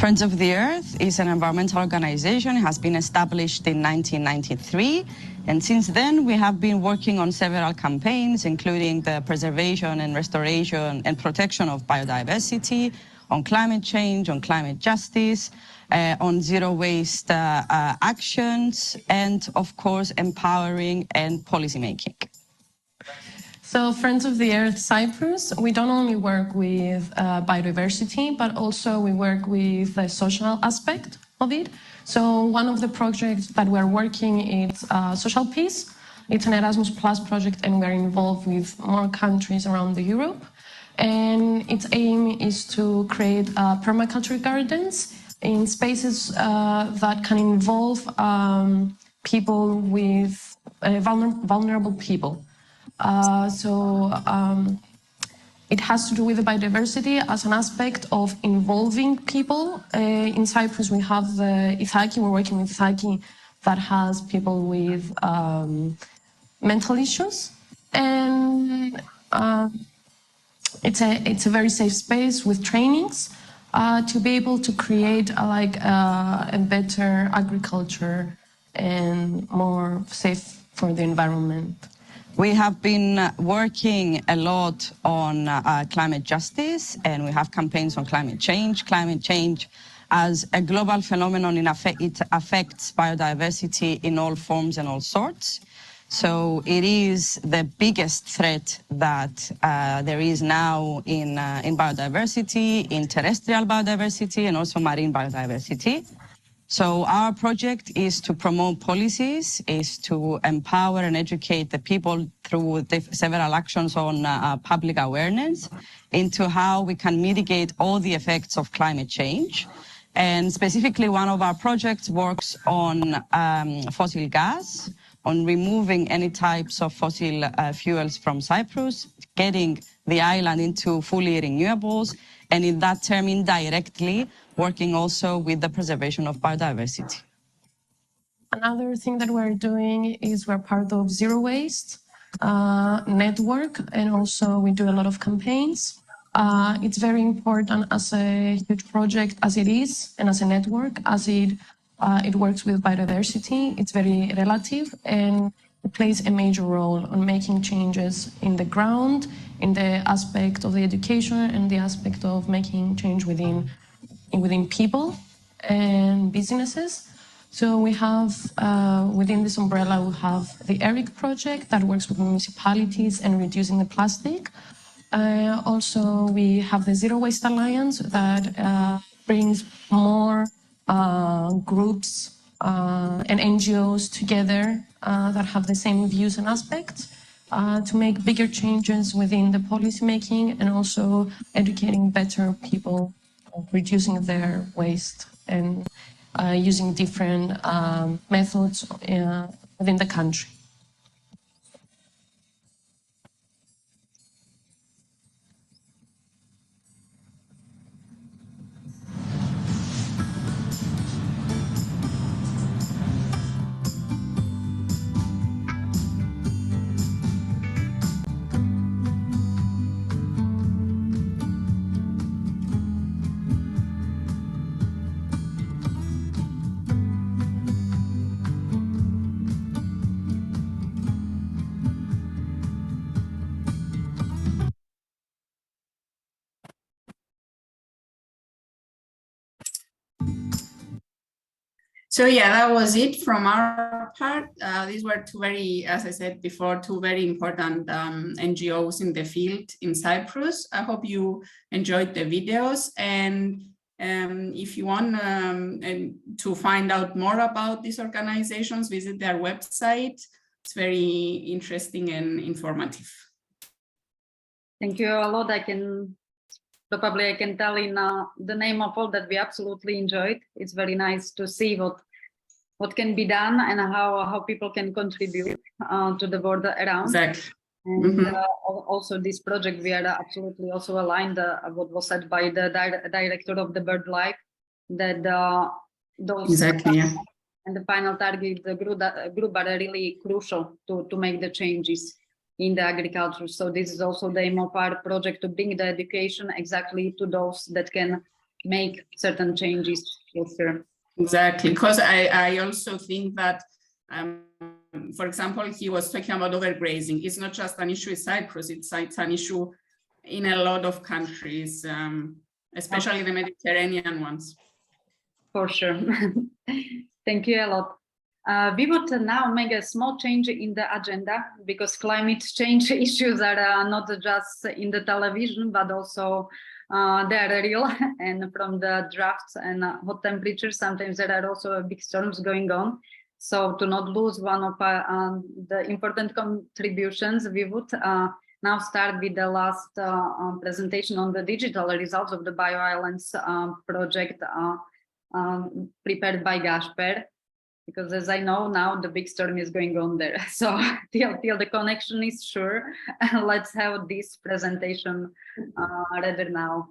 Friends of the Earth is an environmental organization. It has been established in 1993. And since then, we have been working on several campaigns, including the preservation and restoration and protection of biodiversity, on climate change, on climate justice, on zero waste actions, and of course, empowering and policymaking. So Friends of the Earth Cyprus, we don't only work with biodiversity, but also we work with the social aspect of it. So one of the projects that we're working is Social Peace. It's an Erasmus Plus project, and we're involved with more countries around Europe. And its aim is to create permaculture gardens in spaces that can involve people with vulnerable people. It has to do with the biodiversity as an aspect of involving people. In Cyprus, we have Ithaki, we're working with Ithaki that has people with mental issues. And it's a very safe space with trainings to be able to create a better agriculture and more safe for the environment. We have been working a lot on climate justice, and we have campaigns on climate change. Climate change as a global phenomenon, it affects biodiversity in all forms and all sorts. So it is the biggest threat that there is now in biodiversity, in terrestrial biodiversity, and also marine biodiversity. So our project is to promote policies, is to empower and educate the people through several actions on public awareness into how we can mitigate all the effects of climate change. And specifically, one of our projects works on fossil gas, on removing any types of fossil fuels from Cyprus, getting the island into fully renewables, and in that term, indirectly, working also with the preservation of biodiversity. Another thing that we're doing is we're part of Zero Waste network, and also we do a lot of campaigns. It's very important as a huge project as it is, and as a network, as it works with biodiversity. It's very relative, and it plays a major role on making changes in the ground, in the aspect of the education, and the aspect of making change within people and businesses. So we have, within this umbrella, we have the ERIC project that works with municipalities and reducing the plastic. Also, we have the Zero Waste Alliance that brings more groups and NGOs together that have the same views and aspects to make bigger changes within the policy making, and also educating better people, reducing their waste and using different methods within the country. So yeah, that was it from our part. These were two very, as I said before, two very important NGOs in the field in Cyprus. I hope you enjoyed the videos, and if you want to find out more about these organizations, visit their website. It's very interesting and informative. Thank you a lot. I can tell in the name of all that we absolutely enjoyed. It's very nice to see what can be done and how people can contribute to the world around. Exactly. And also this project, we are absolutely also aligned what was said by the director of the BirdLife, that those exactly, yeah. And the final target, the group are really crucial to make the changes in the agriculture. So this is also the aim of our project, to bring the education exactly to those that can make certain changes here. Exactly, because I also think that, for example, he was talking about overgrazing. It's not just an issue in Cyprus, it's an issue in a lot of countries, especially the Mediterranean ones. For sure. Thank you a lot. We would now make a small change in the agenda, because climate change issues are not just in the television, but also they are real. And from the drafts and hot temperatures, sometimes there are also big storms going on. So to not lose one of the important contributions, we would now start with the last presentation on the digital results of the Bioislands project prepared by Gasper. because as I know now, the big storm is going on there. So till the connection is sure, let's have this presentation rather now.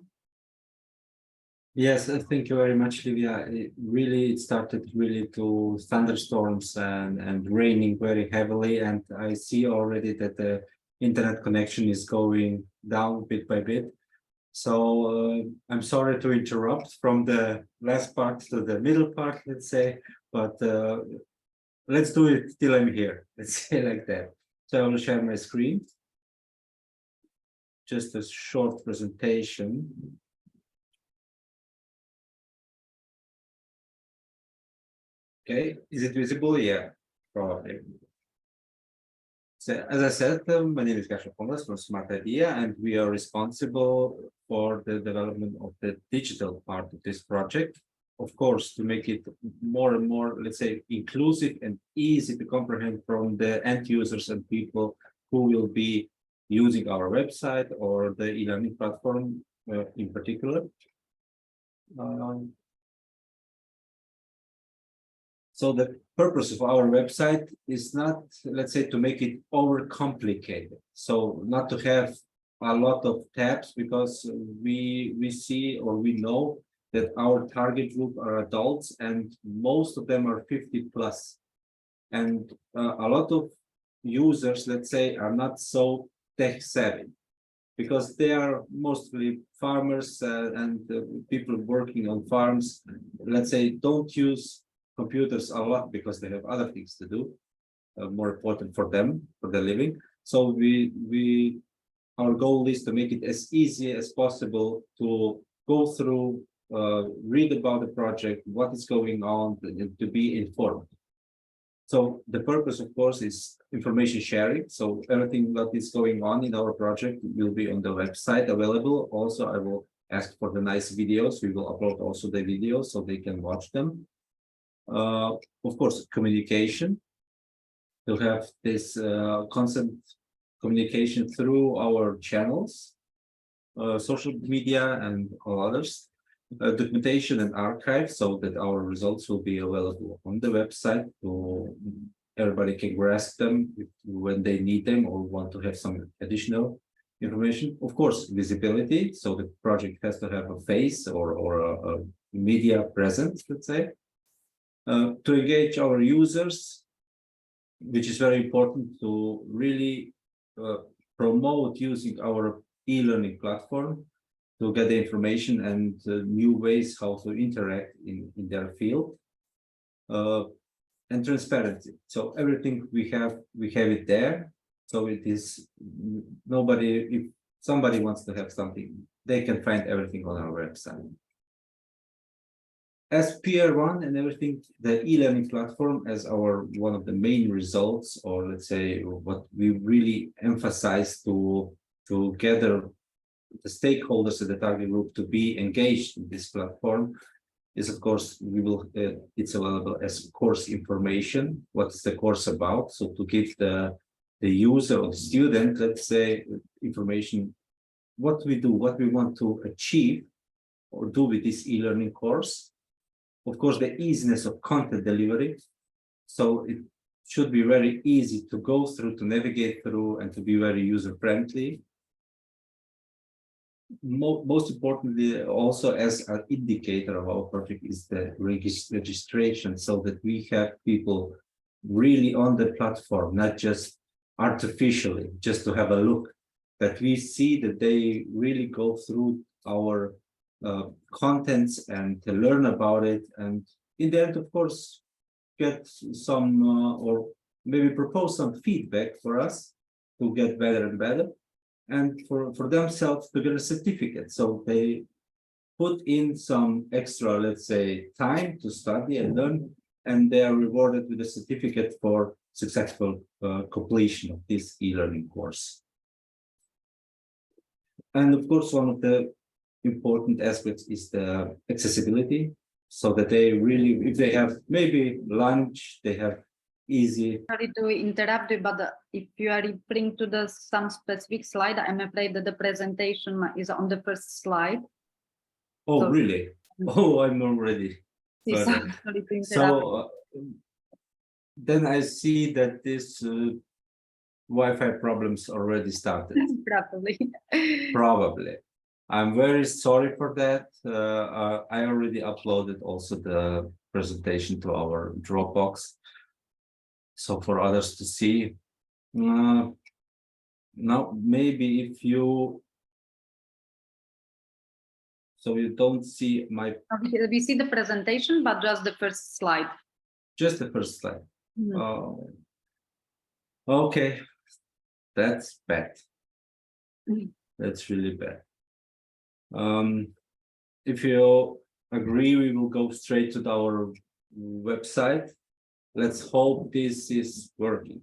Yes, thank you very much, Livia. It started really to thunderstorms and raining very heavily, and I see already that the internet connection is going down bit by bit. So I'm sorry to interrupt from the last part to the middle part, let's say, but let's do it till I'm here. Let's say like that. So I will share my screen. Just a short presentation. Okay, is it visible? Yeah, probably. So as I said, my name is Gaspar Pongas from Smart Idea, and we are responsible for the development of the digital part of this project. Of course, to make it more and more, let's say, inclusive and easy to comprehend from the end users and people who will be using our website or the e-learning platform in particular. So the purpose of our website is not, let's say, to make it overcomplicated. So not to have a lot of tabs, because we see or we know that our target group are adults and most of them are 50 plus. And a lot of users, let's say, are not so tech savvy because they are mostly farmers and people working on farms, let's say, don't use computers a lot because they have other things to do, more important for them, for their living. So our goal is to make it as easy as possible to go through, read about the project, what is going on, and to be informed. So the purpose, of course, is information sharing. So everything that is going on in our project will be on the website available. Also, I will ask for the nice videos. We will upload also the videos so they can watch them. Of course, communication. We'll have this constant communication through our channels, social media, and all others. Documentation and archive, so that our results will be available on the website, so everybody can grasp them when they need them or want to have some additional information. Of course, visibility, so the project has to have a face or a media presence, let's say. To engage our users, which is very important to really promote using our e-learning platform to get the information and new ways how to interact in their field. And transparency. So everything we have it there. So it is nobody, if somebody wants to have something, they can find everything on our website. As PR1 and everything, the e-learning platform as our one of the main results, or let's say what we really emphasize to gather the stakeholders of the target group to be engaged in this platform is, of course, it's available as course information. What's the course about? So to give the user or the student, let's say, information, what we do, what we want to achieve or do with this e-learning course. Of course, the easiness of content delivery. So it should be very easy to go through, to navigate through, and to be very user-friendly. Most importantly, also as an indicator of our project is the registration, so that we have people really on the platform, not just artificially, just to have a look, that we see that they really go through our contents and to learn about it, and in the end, of course, get some or maybe propose some feedback for us to get better and better, and for themselves to get a certificate. So they put in some extra, let's say, time to study and learn, and they are rewarded with a certificate for successful completion of this e-learning course. And of course, one of the important aspects is the accessibility, so that they really, if they have maybe lunch, they have easy. Sorry to interrupt you, but if you are referring to some specific slide, I'm afraid that the presentation is on the first slide. Oh, so, really? Oh, I'm already. Sorry to interrupt. So then I see that this Wi-Fi problems already started. Probably. Probably. I'm very sorry for that. I already uploaded also the presentation to our Dropbox, so for others to see. Now, maybe if you, so you don't see my. We see the presentation, but just the first slide. Just the first slide. Okay, that's bad. That's really bad. If you agree, we will go straight to our website. Let's hope this is working.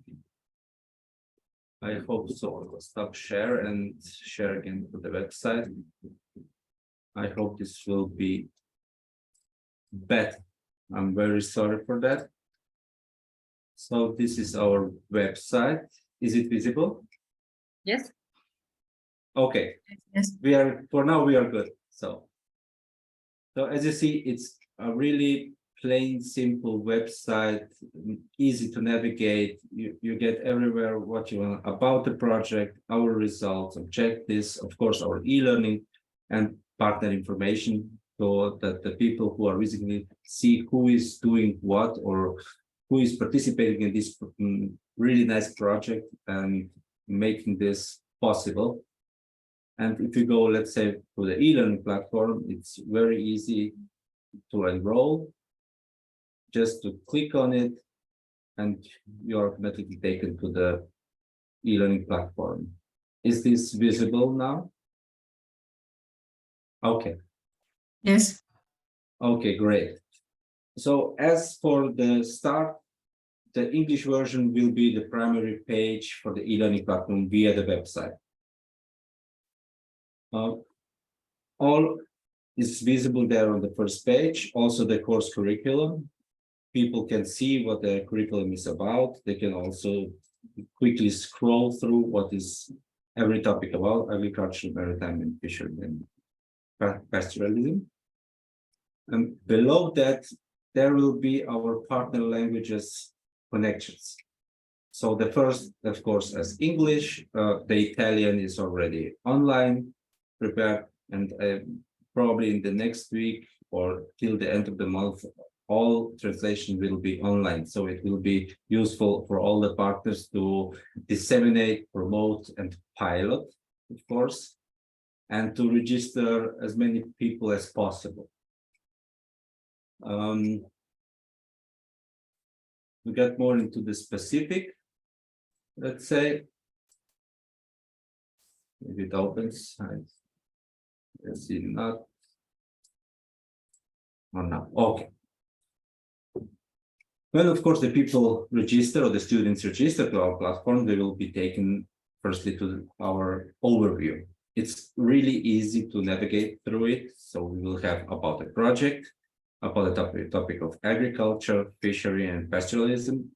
I hope so. I'll stop share and share again to the website. I hope this will be better. I'm very sorry for that. So this is our website. Is it visible? Yes. Okay. Yes. We are, for now we are good. So as you see, it's a really plain, simple website, easy to navigate. You get everywhere what you want about the project, our results, objectives, of course, our e-learning and partner information, so that the people who are visiting see who is doing what or who is participating in this really nice project and making this possible. And if you go, let's say, to the e-learning platform, it's very easy to enroll. Just to click on it, and you're automatically taken to the e-learning platform. Is this visible now? Okay. Yes. Okay, great. So as for the start, the English version will be the primary page for the e-learning platform via the website. All is visible there on the first page, also the course curriculum. People can see what the curriculum is about. They can also quickly scroll through what is every topic about: agriculture, maritime, and fishery, and pastoralism. And below that, there will be our partner languages connections. So the first, of course, as English, the Italian is already online, prepared, and probably in the next week or till the end of the month, all translation will be online. So it will be useful for all the partners to disseminate, promote, and pilot, of course, and to register as many people as possible. We get more into the specific, let's say. If it opens, let's see, not or not. Okay. Well, of course, the people register or the students register to our platform, they will be taken firstly to our overview. It's really easy to navigate through it. So we will have about the project, about the topic of agriculture, fishery, and pastoralism.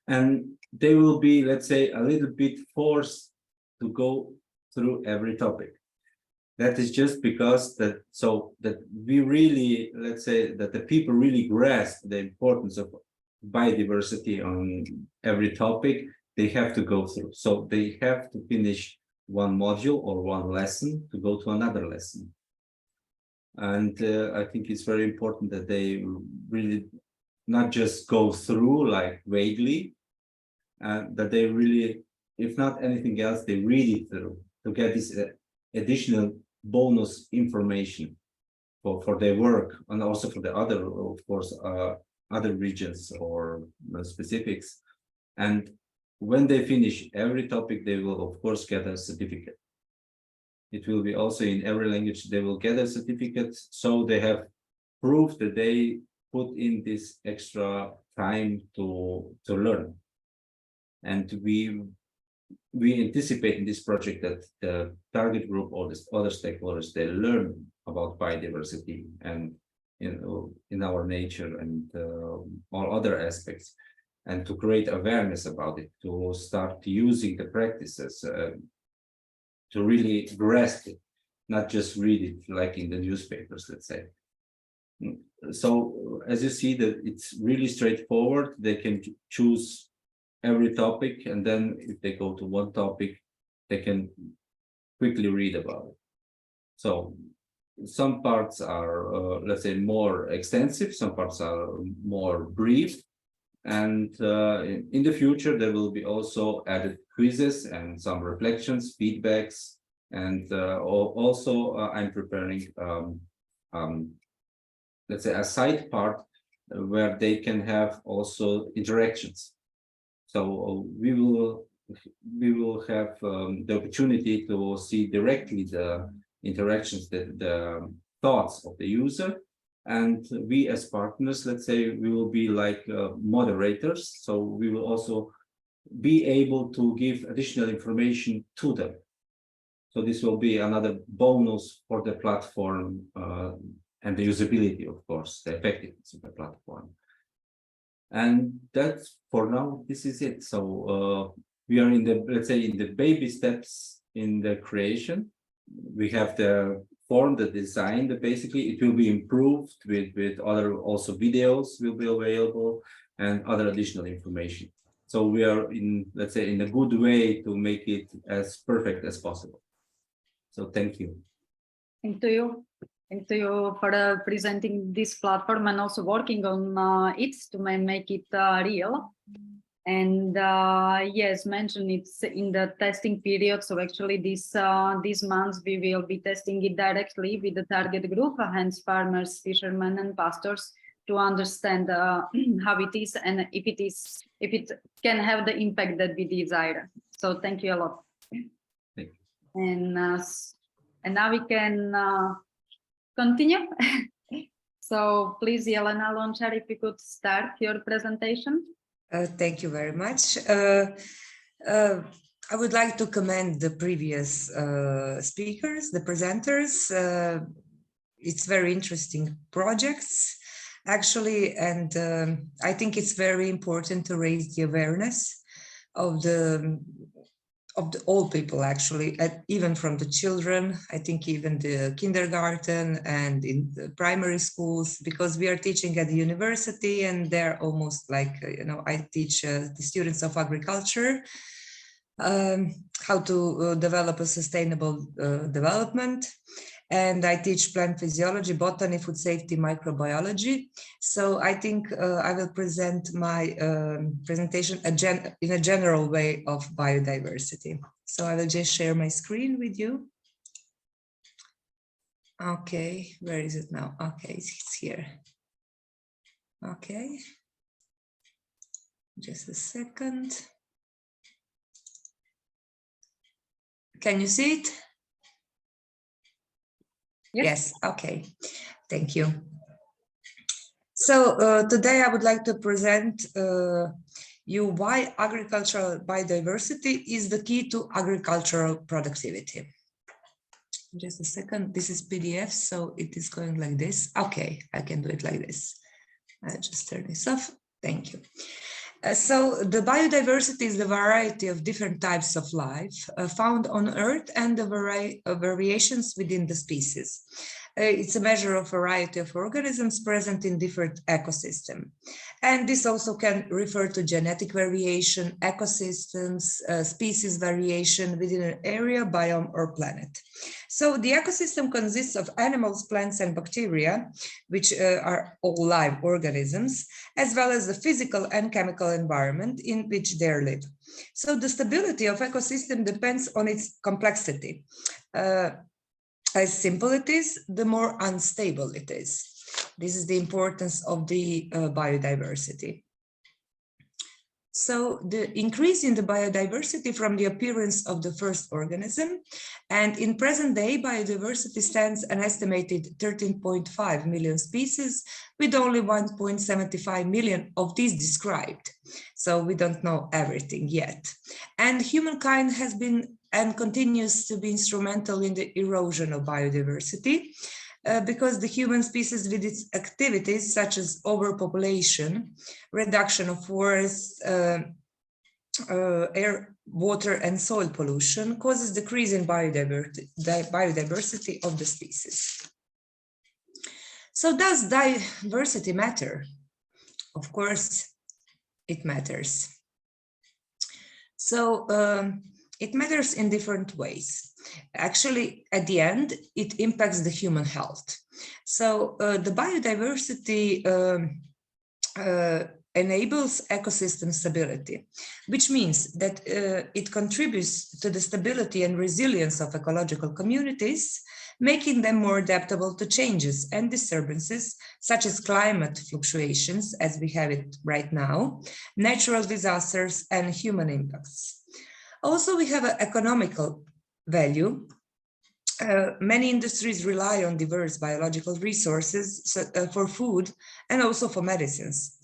And they will be, let's say, a little bit forced to go through every topic. That is just because that we really, let's say, that the people really grasp the importance of biodiversity on every topic. They have to go through. So they have to finish one module or one lesson to go to another lesson. And I think it's very important that they really not just go through like vaguely, that they really, if not anything else, they read it through to get this additional bonus information for their work, and also for the other, of course, other regions or specifics. And when they finish every topic, they will, of course, get a certificate. It will be also in every language, they will get a certificate, so they have proof that they put in this extra time to learn. And we anticipate in this project that the target group or the other stakeholders, they learn about biodiversity and in our nature and all other aspects, and to create awareness about it, to start using the practices, to really grasp it, not just read it like in the newspapers, let's say. So as you see that it's really straightforward, they can choose every topic, and then if they go to one topic, they can quickly read about it. So some parts are, let's say, more extensive, some parts are more brief. And in the future, there will be also added quizzes and some reflections, feedbacks. And also I'm preparing, let's say, a side part where they can have also interactions. So we will have the opportunity to see directly the interactions, the thoughts of the user, and we as partners, let's say, we will be like moderators. So we will also be able to give additional information to them. So this will be another bonus for the platform and the usability, of course, the effectiveness of the platform. And that's for now, this is it. So we are in the, let's say, in the baby steps in the creation. We have the form, the design, that basically it will be improved with other also videos will be available and other additional information. So we are in, let's say, in a good way to make it as perfect as possible. So thank you. Thank you. Thank you for presenting this platform and also working on it to make it real. And yes, mentioned it's in the testing period. So actually this month we will be testing it directly with the target group, hence farmers, fishermen and pastors, to understand how it is and if it can have the impact that we desire. So thank you a lot. Thank you. And now we can continue. So please, Jelena Lončar, if you could start your presentation. Thank you very much. I would like to commend the previous speakers, the presenters. It's very interesting projects, actually, and I think it's very important to raise the awareness of the old people, actually, even from the children. I think even the kindergarten and in the primary schools, because we are teaching at the university and they're almost like, I teach the students of agriculture how to develop a sustainable development. And I teach plant physiology, botany, food safety, microbiology. So I think I will present my presentation in a general way of biodiversity. So I will just share my screen with you. Okay, where is it now? Okay, it's here. Okay, just a second. Can you see it? Yes, okay, thank you. So today I would like to present you why agricultural biodiversity is the key to agricultural productivity. Just a second, this is PDF, so it is going like this. Okay, I can do it like this. I'll just turn this off, thank you. So the biodiversity is the variety of different types of life found on Earth and the variations within the species. It's a measure of variety of organisms present in different ecosystems. And this also can refer to genetic variation, ecosystems, species variation within an area, biome, or planet. So the ecosystem consists of animals, plants, and bacteria, which are all live organisms, as well as the physical and chemical environment in which they live. So the stability of ecosystem depends on its complexity. As simple it is, the more unstable it is. This is the importance of the biodiversity. So the increase in the biodiversity from the appearance of the first organism, and in present day, biodiversity stands an estimated 13.5 million species, with only 1.75 million of these described. So we don't know everything yet. And humankind has been and continues to be instrumental in the erosion of biodiversity, because the human species with its activities such as overpopulation, reduction of forests, air, water and soil pollution causes decrease in biodiversity of the species. So does diversity matter? Of course, it matters. So it matters in different ways. Actually, at the end, it impacts the human health. So the biodiversity enables ecosystem stability, which means that it contributes to the stability and resilience of ecological communities, making them more adaptable to changes and disturbances, such as climate fluctuations, as we have it right now, natural disasters, and human impacts. Also, we have an economical value. Many industries rely on diverse biological resources for food and also for medicines.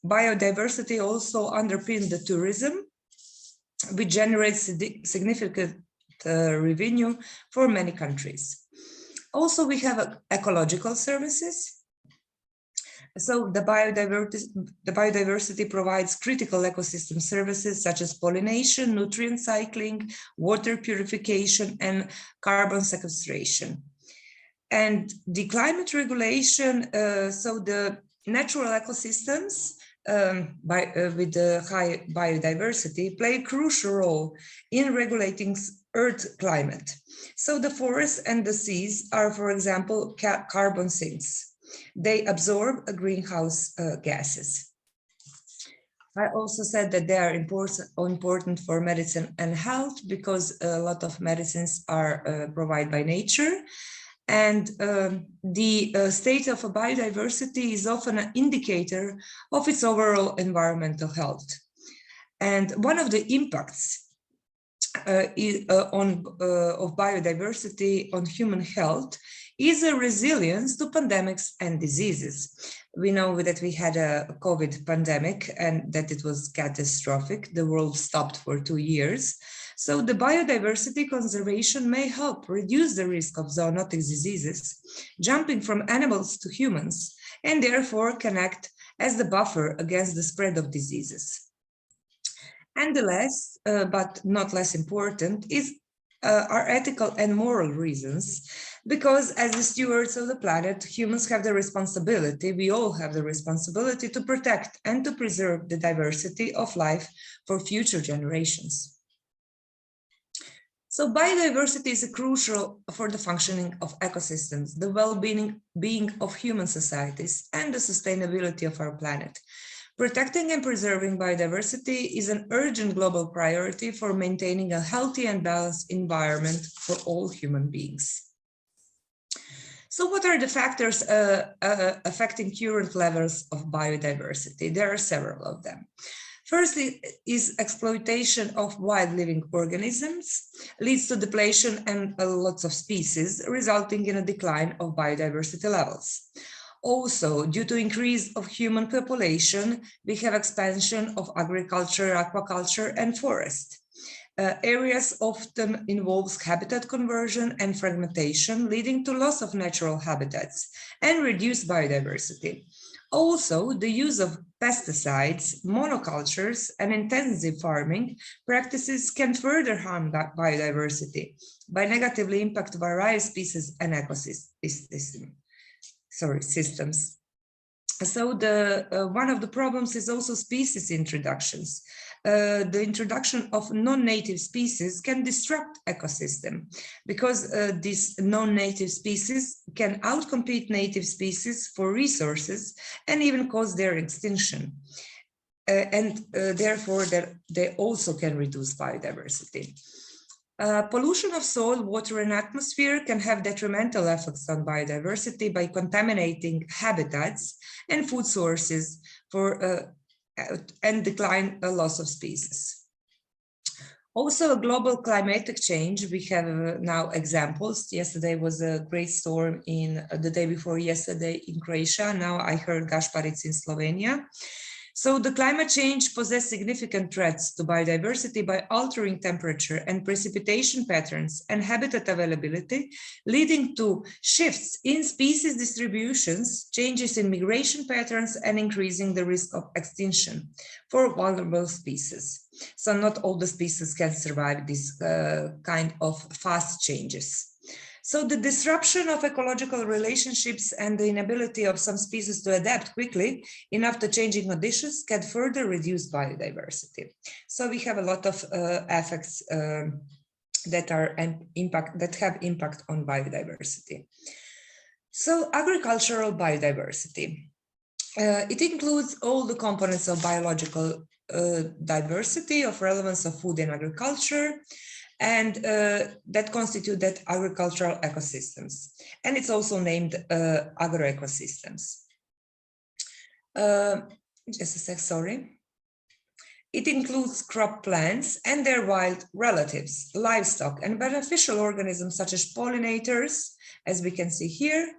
Biodiversity also underpins the tourism, which generates significant revenue for many countries. Also, we have ecological services. So the biodiversity provides critical ecosystem services such as pollination, nutrient cycling, water purification, and carbon sequestration. And the climate regulation, so the natural ecosystems with the high biodiversity play a crucial role in regulating Earth climate. So the forests and the seas are, for example, carbon sinks. They absorb greenhouse gases. I also said that they are important for medicine and health because a lot of medicines are provided by nature. And the state of a biodiversity is often an indicator of its overall environmental health. And one of the impacts of biodiversity on human health is a resilience to pandemics and diseases. We know that we had a COVID pandemic and that it was catastrophic. The world stopped for 2 years. So the biodiversity conservation may help reduce the risk of zoonotic diseases, jumping from animals to humans, and therefore can act as the buffer against the spread of diseases. And the last, but not less important, are ethical and moral reasons, because as the stewards of the planet, humans have the responsibility, we all have the responsibility to protect and to preserve the diversity of life for future generations. So biodiversity is crucial for the functioning of ecosystems, the well-being of human societies, and the sustainability of our planet. Protecting and preserving biodiversity is an urgent global priority for maintaining a healthy and balanced environment for all human beings. So what are the factors affecting current levels of biodiversity? There are several of them. Firstly, is exploitation of wild living organisms leads to depletion and lots of species, resulting in a decline of biodiversity levels. Also, due to increase of human population, we have expansion of agriculture, aquaculture, and forest. Areas often involves habitat conversion and fragmentation, leading to loss of natural habitats and reduced biodiversity. Also, the use of pesticides, monocultures, and intensive farming practices can further harm biodiversity by negatively impact various species and systems. So one of the problems is also species introductions. The introduction of non-native species can disrupt ecosystem because these non-native species can outcompete native species for resources and even cause their extinction. Therefore, they also can reduce biodiversity. Pollution of soil, water, and atmosphere can have detrimental effects on biodiversity by contaminating habitats and food sources and decline a loss of species. Also, a global climatic change. We have now examples. Yesterday was a great storm the day before yesterday in Croatia. Now I heard Gaspar, it's in Slovenia. So the climate change poses significant threats to biodiversity by altering temperature and precipitation patterns and habitat availability, leading to shifts in species distributions, changes in migration patterns, and increasing the risk of extinction for vulnerable species. So not all the species can survive this kind of fast changes. So the disruption of ecological relationships and the inability of some species to adapt quickly enough to changing conditions can further reduce biodiversity. So we have a lot of effects that have impact on biodiversity. So agricultural biodiversity. It includes all the components of biological diversity, of relevance of food and agriculture, and that constitute that agricultural ecosystems. And it's also named agroecosystems. Just a sec, sorry. It includes crop plants and their wild relatives, livestock, and beneficial organisms such as pollinators, as we can see here,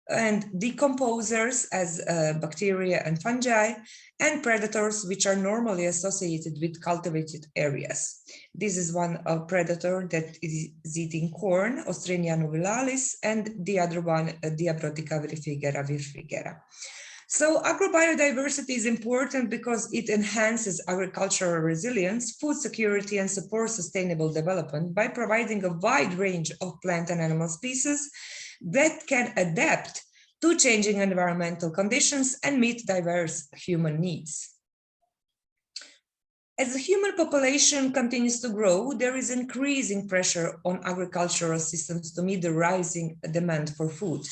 and decomposers as bacteria and fungi, and predators which are normally associated with cultivated areas. This is one predator that is eating corn, Ostrenia nubilalis, and the other one, Diabrotica virfigera. So agrobiodiversity is important because it enhances agricultural resilience, food security, and supports sustainable development by providing a wide range of plant and animal species that can adapt to changing environmental conditions and meet diverse human needs. As the human population continues to grow, there is increasing pressure on agricultural systems to meet the rising demand for food.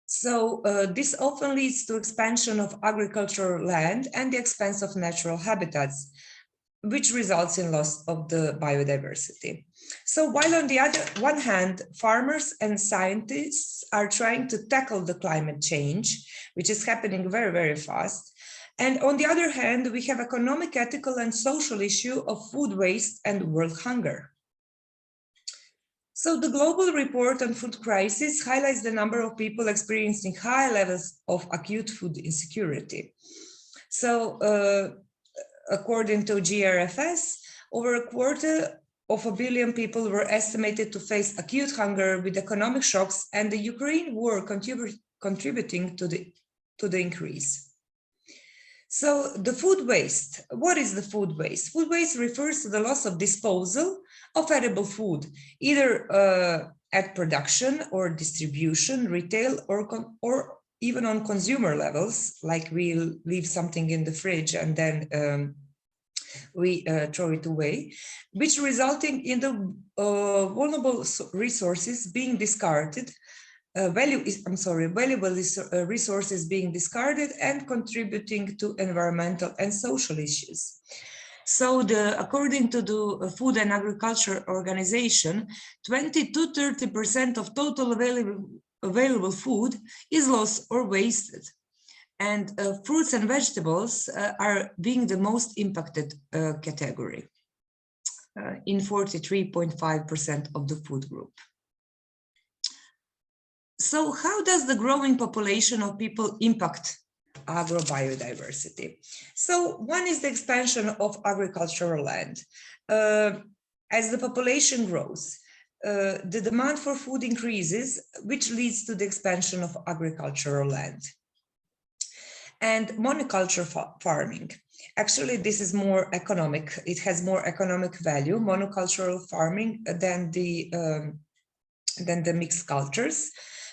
So this often leads to expansion of agricultural land and the expanse of natural habitats, which results in loss of the biodiversity. So while on the one hand, farmers and scientists are trying to tackle the climate change, which is happening very, very fast, and on the other hand, we have economic, ethical, and social issue of food waste and world hunger. So the global report on food crisis highlights the number of people experiencing high levels of acute food insecurity. So according to GRFS, over 250 million people were estimated to face acute hunger with economic shocks, and the Ukraine war contributing to the increase. So the food waste, what is the food waste? Food waste refers to the loss of disposal of edible food, either at production or distribution, retail, or even on consumer levels, like we leave something in the fridge and then we throw it away, which resulting in the vulnerable resources being discarded, valuable resources being discarded and contributing to environmental and social issues. So according to the Food and Agriculture Organization, 20 to 30% of total available food is lost or wasted. And fruits and vegetables are being the most impacted category in 43.5% of the food group. So how does the growing population of people impact agrobiodiversity? So one is the expansion of agricultural land. As the population grows, the demand for food increases, which leads to the expansion of agricultural land. And monoculture farming. Actually, this is more economic. It has more economic value, monocultural farming, than the mixed cultures.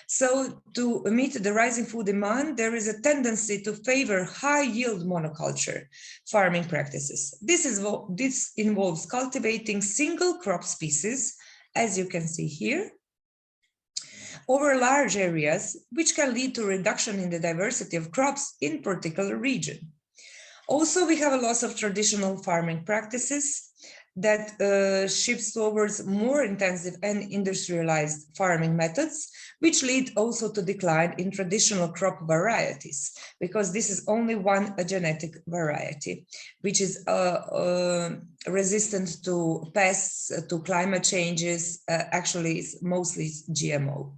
So to meet the rising food demand, there is a tendency to favor high-yield monoculture farming practices. This involves cultivating single crop species, as you can see here, over large areas, which can lead to reduction in the diversity of crops in particular region. Also, we have a loss of traditional farming practices that shifts towards more intensive and industrialized farming methods, which lead also to decline in traditional crop varieties, because this is only one genetic variety, which is resistant to pests, to climate changes, actually it's mostly GMO.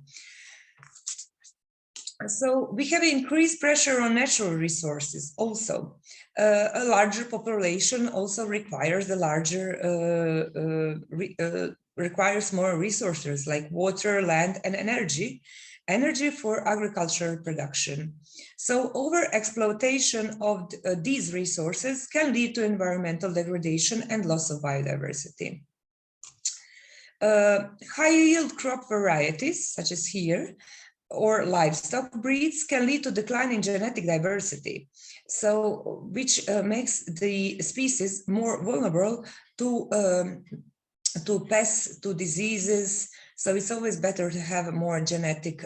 So we have increased pressure on natural resources also. A larger population also requires requires more resources like water, land, and energy for agricultural production. So over-exploitation of these resources can lead to environmental degradation and loss of biodiversity. High yield crop varieties, such as here, or livestock breeds can lead to decline in genetic diversity, so which makes the species more vulnerable to pests, to diseases. So it's always better to have more genetic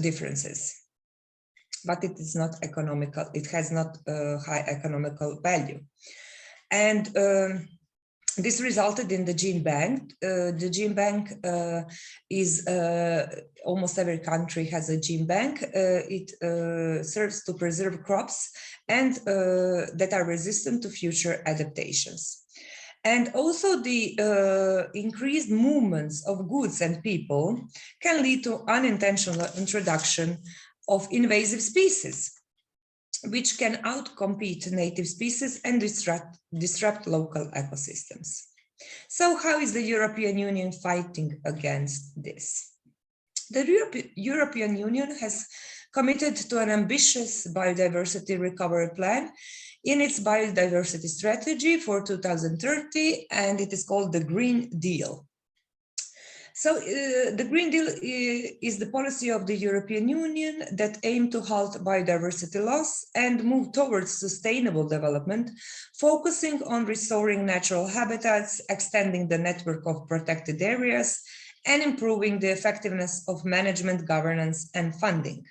differences. But it is not economical. It has not high economical value. And this resulted in the gene bank. The gene bank is almost every country has a gene bank. It serves to preserve crops and that are resistant to future adaptations. And also the increased movements of goods and people can lead to unintentional introduction of invasive species, which can outcompete native species and disrupt local ecosystems. So how is the European Union fighting against this? The European Union has committed to an ambitious biodiversity recovery plan in its biodiversity strategy for 2030, and it is called the Green Deal. So the Green Deal is the policy of the European Union that aims to halt biodiversity loss and move towards sustainable development, focusing on restoring natural habitats, extending the network of protected areas, and improving the effectiveness of management, governance, and funding.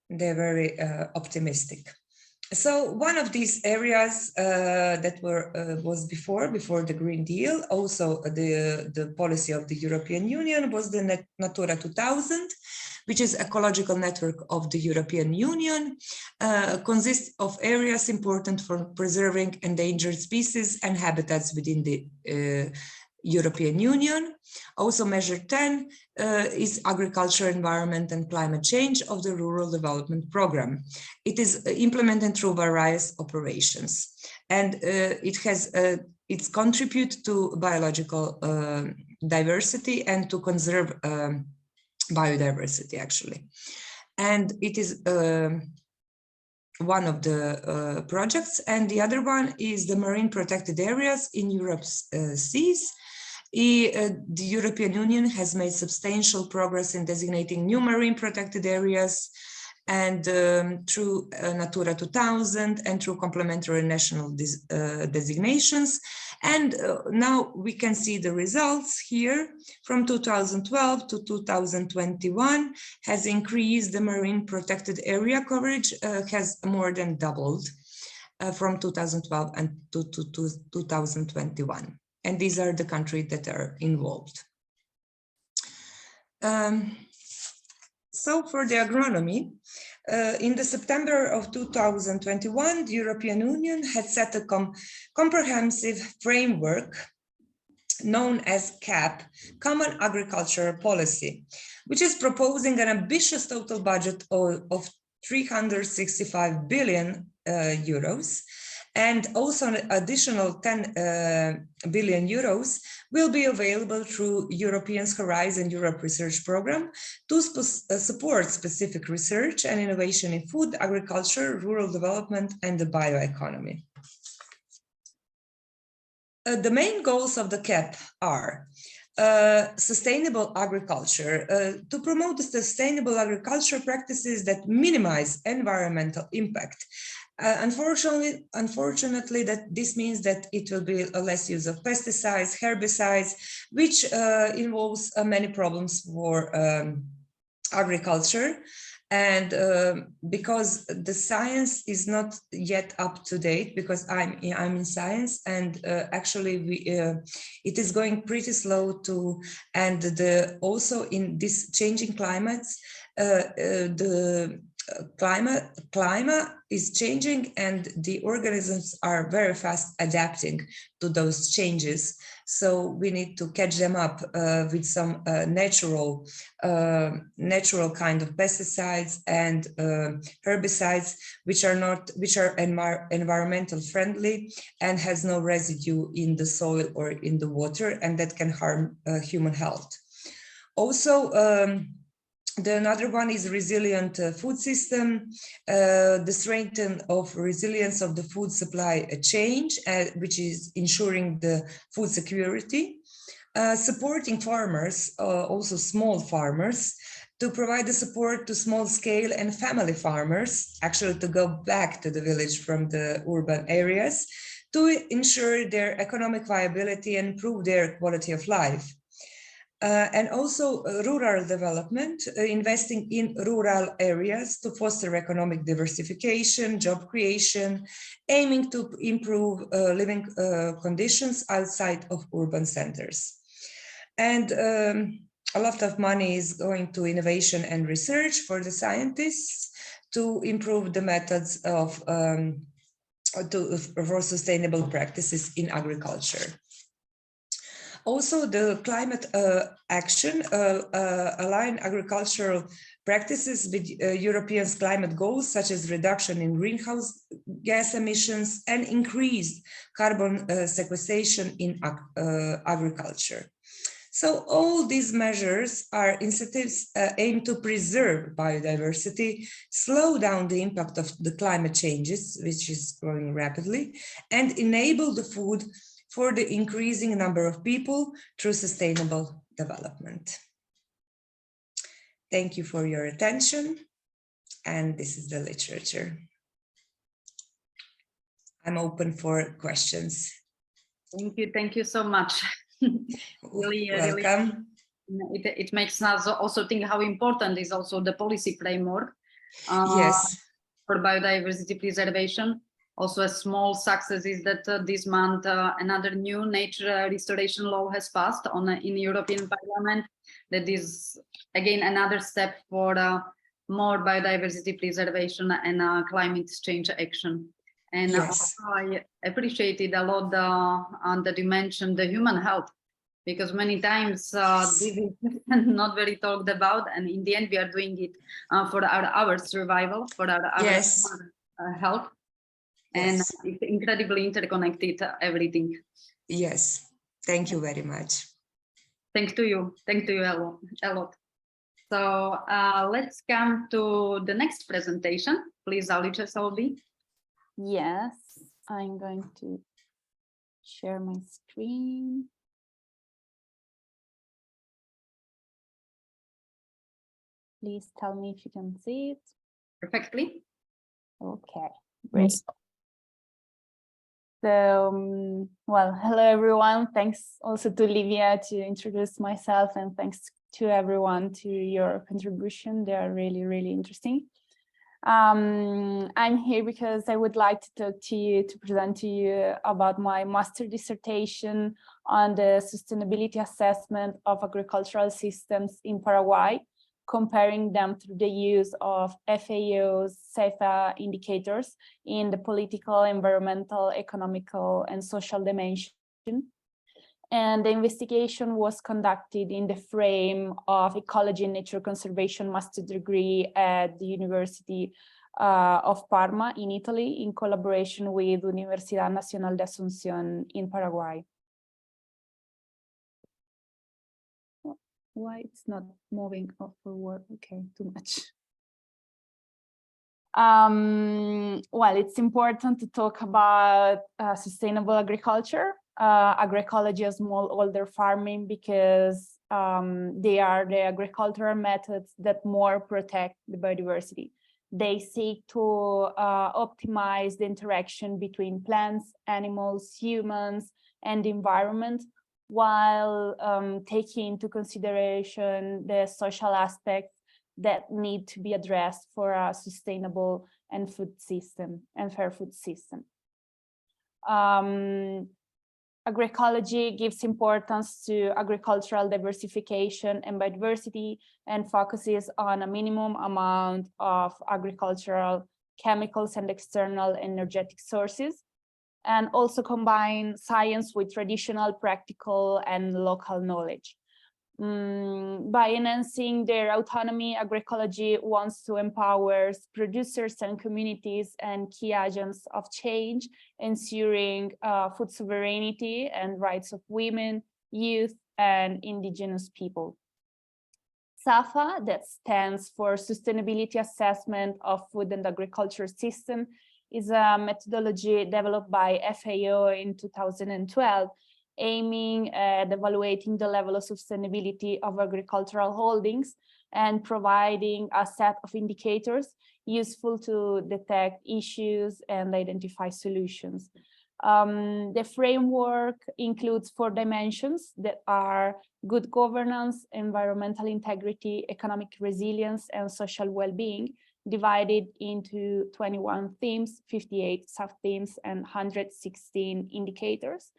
They're very optimistic. So one of these areas that was before the Green Deal, also the policy of the European Union, was the Natura 2000, which is ecological network of the European Union, consists of areas important for preserving endangered species and habitats within the European Union. Also measure 10 is agriculture, environment and climate change of the Rural Development Programme. It is implemented through various operations, and it's contribute to biological diversity and to conserve biodiversity actually. And it is one of the projects, and the other one is the marine protected areas in Europe's seas. The European Union has made substantial progress in designating new marine protected areas, and through Natura 2000 and through complementary national designations. And now we can see the results here. From 2012 to 2021 has increased. The marine protected area coverage has more than doubled from 2012 and to 2021. And these are the countries that are involved. So for the agronomy, in the September of 2021, the European Union had set a comprehensive framework known as CAP, Common Agricultural Policy, which is proposing an ambitious total budget of 365 billion euros. And also an additional 10 billion euros will be available through Europeans Horizon Europe Research Programme to support specific research and innovation in food, agriculture, rural development, and the bioeconomy. The main goals of the CAP are sustainable agriculture, to promote the sustainable agriculture practices that minimize environmental impact. Unfortunately, that this means that it will be a less use of pesticides, herbicides, which involves many problems for agriculture. And because the science is not yet up to date, because I'm in science, and actually it is going pretty slow to, and also in this changing climates, the climate is changing, and the organisms are very fast adapting to those changes. So we need to catch them up with some natural kind of pesticides and herbicides, which are environmental friendly and has no residue in the soil or in the water, and that can harm human health. Also, Another one is resilient food system, the strengthening of resilience of the food supply chain, which is ensuring the food security, supporting farmers, also small farmers, to provide the support to small scale and family farmers, actually to go back to the village from the urban areas, to ensure their economic viability and improve their quality of life. And also rural development, investing in rural areas to foster economic diversification, job creation, aiming to improve living conditions outside of urban centers. And a lot of money is going to innovation and research for the scientists to improve the methods of for sustainable practices in agriculture. Also, the climate action align agricultural practices with Europeans' climate goals, such as reduction in greenhouse gas emissions and increased carbon sequestration in agriculture. So all these measures are incentives aimed to preserve biodiversity, slow down the impact of the climate changes, which is growing rapidly, and enable the food for the increasing number of people through sustainable development. Thank you for your attention. And this is the literature. I'm open for questions. Thank you so much. Really, welcome. Really, it makes us also think how important is also the policy framework yes. for biodiversity preservation. Also, a small success is that this month another new nature restoration law has passed in the European Parliament. That is again another step for more biodiversity preservation and climate change action. And yes. I appreciated a lot that you mentioned the human health, because many times this is not very talked about, and in the end we are doing it for our survival, for our yes. health. And yes. it's incredibly interconnected, everything. Yes, thank you very much. Thank you a lot. So let's come to the next presentation. Please, Alice Solby. Yes, I'm going to share my screen. Please tell me if you can see it. Perfectly. Okay, great. So, well, hello everyone. Thanks also to Livia to introduce myself, and thanks to everyone to your contribution. They are really, really interesting. I'm here because I would like to talk to you, to present to you about my master dissertation on the sustainability assessment of agricultural systems in Paraguay, comparing them through the use of FAO's CEFA indicators in the political, environmental, economical, and social dimension. And the investigation was conducted in the frame of Ecology and Nature Conservation Master Degree at the University of Parma in Italy, in collaboration with Universidad Nacional de Asunción in Paraguay. Why it's not moving forward? Okay, too much. Well, it's important to talk about sustainable agriculture, agroecology as smallholder farming, because they are the agricultural methods that more protect the biodiversity. They seek to optimize the interaction between plants, animals, humans, and the environment, while taking into consideration the social aspects that need to be addressed for a sustainable and food system and fair food system. Agroecology gives importance to agricultural diversification and biodiversity, and focuses on a minimum amount of agricultural chemicals and external energetic sources, and also combine science with traditional, practical, and local knowledge. By enhancing their autonomy, agroecology wants to empower producers and communities and key agents of change, ensuring food sovereignty and rights of women, youth, and indigenous people. SAFA, that stands for Sustainability Assessment of Food and Agriculture System, is a methodology developed by FAO in 2012, aiming at evaluating the level of sustainability of agricultural holdings and providing a set of indicators useful to detect issues and identify solutions. The framework includes 4 dimensions that are good governance, environmental integrity, economic resilience, and social well-being, divided into 21 themes, 58 sub-themes, and 116 indicators,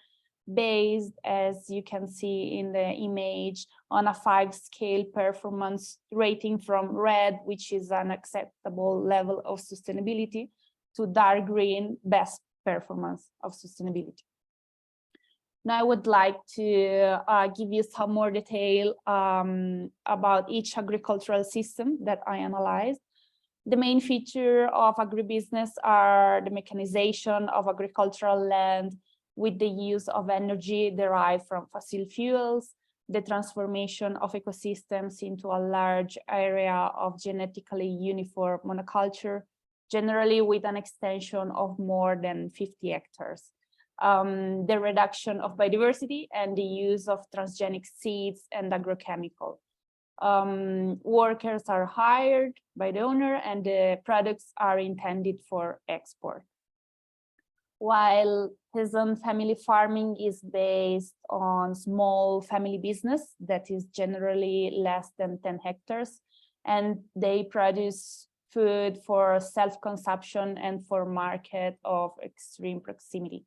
based, as you can see in the image, on a 5-scale performance rating from red, which is an acceptable level of sustainability, to dark green, best performance of sustainability. Now I would like to give you some more detail about each agricultural system that I analyzed. The main feature of agribusiness are the mechanization of agricultural land with the use of energy derived from fossil fuels, the transformation of ecosystems into a large area of genetically uniform monoculture, generally with an extension of more than 50 hectares. The reduction of biodiversity and the use of transgenic seeds and agrochemical. Workers are hired by the owner and the products are intended for export. While peasant family farming is based on small family business that is generally less than 10 hectares, and they produce food for self-consumption and for market of extreme proximity.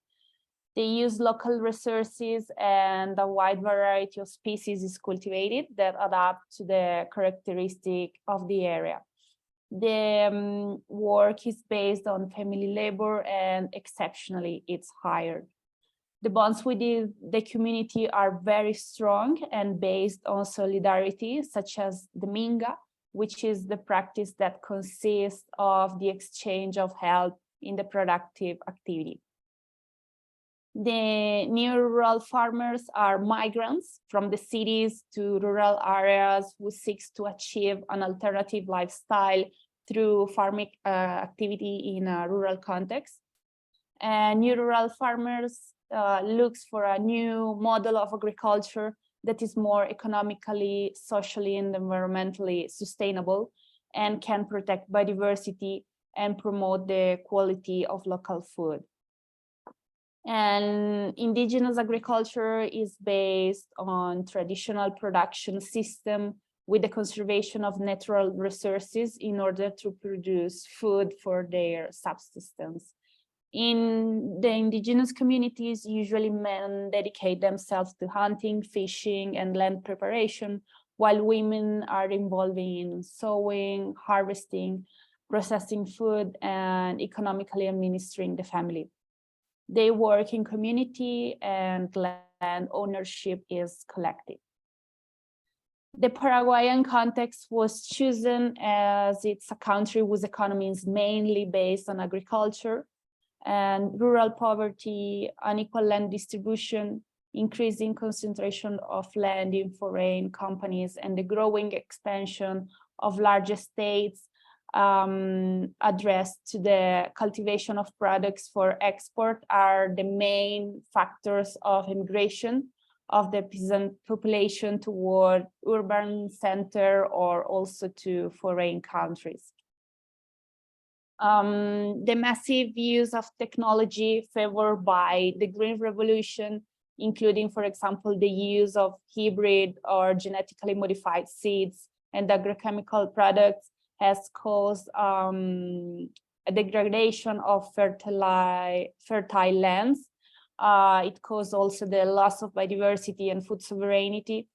They use local resources and a wide variety of species is cultivated that adapt to the characteristic of the area. The work is based on family labor and exceptionally it's hired. The bonds with the community are very strong and based on solidarity, such as the minga, which is the practice that consists of the exchange of help in the productive activity. The new rural farmers are migrants from the cities to rural areas who seek to achieve an alternative lifestyle through farming activity in a rural context. And new rural farmers looks for a new model of agriculture that is more economically, socially, and environmentally sustainable and can protect biodiversity and promote the quality of local food. And indigenous agriculture is based on traditional production system with the conservation of natural resources in order to produce food for their subsistence. In the indigenous communities, usually men dedicate themselves to hunting, fishing, and land preparation, while women are involved in sowing, harvesting, processing food, and economically administering the family. They work in community and land ownership is collective. The Paraguayan context was chosen as it's a country whose economy is mainly based on agriculture, and rural poverty, unequal land distribution, increasing concentration of land in foreign companies, and the growing expansion of large estates addressed to the cultivation of products for export are the main factors of immigration of the peasant population toward urban center or also to foreign countries. The massive use of technology favored by the Green Revolution, including, for example, the use of hybrid or genetically modified seeds and agrochemical products, has caused a degradation of fertile lands. It caused also the loss of biodiversity and food sovereignty,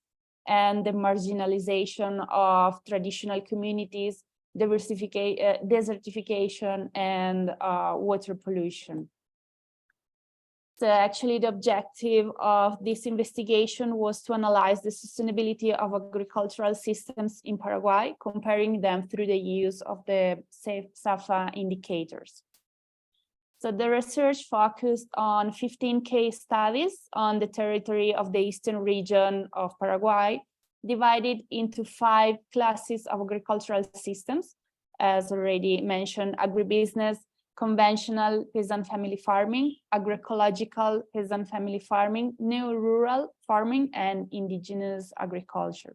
and the marginalization of traditional communities, desertification, and water pollution. So actually, the objective of this investigation was to analyze the sustainability of agricultural systems in Paraguay, comparing them through the use of the SAFA indicators. So the research focused on 15 case studies on the territory of the eastern region of Paraguay, divided into 5 classes of agricultural systems, as already mentioned: agribusiness, conventional peasant family farming, agroecological peasant family farming, neo-rural farming, and indigenous agriculture.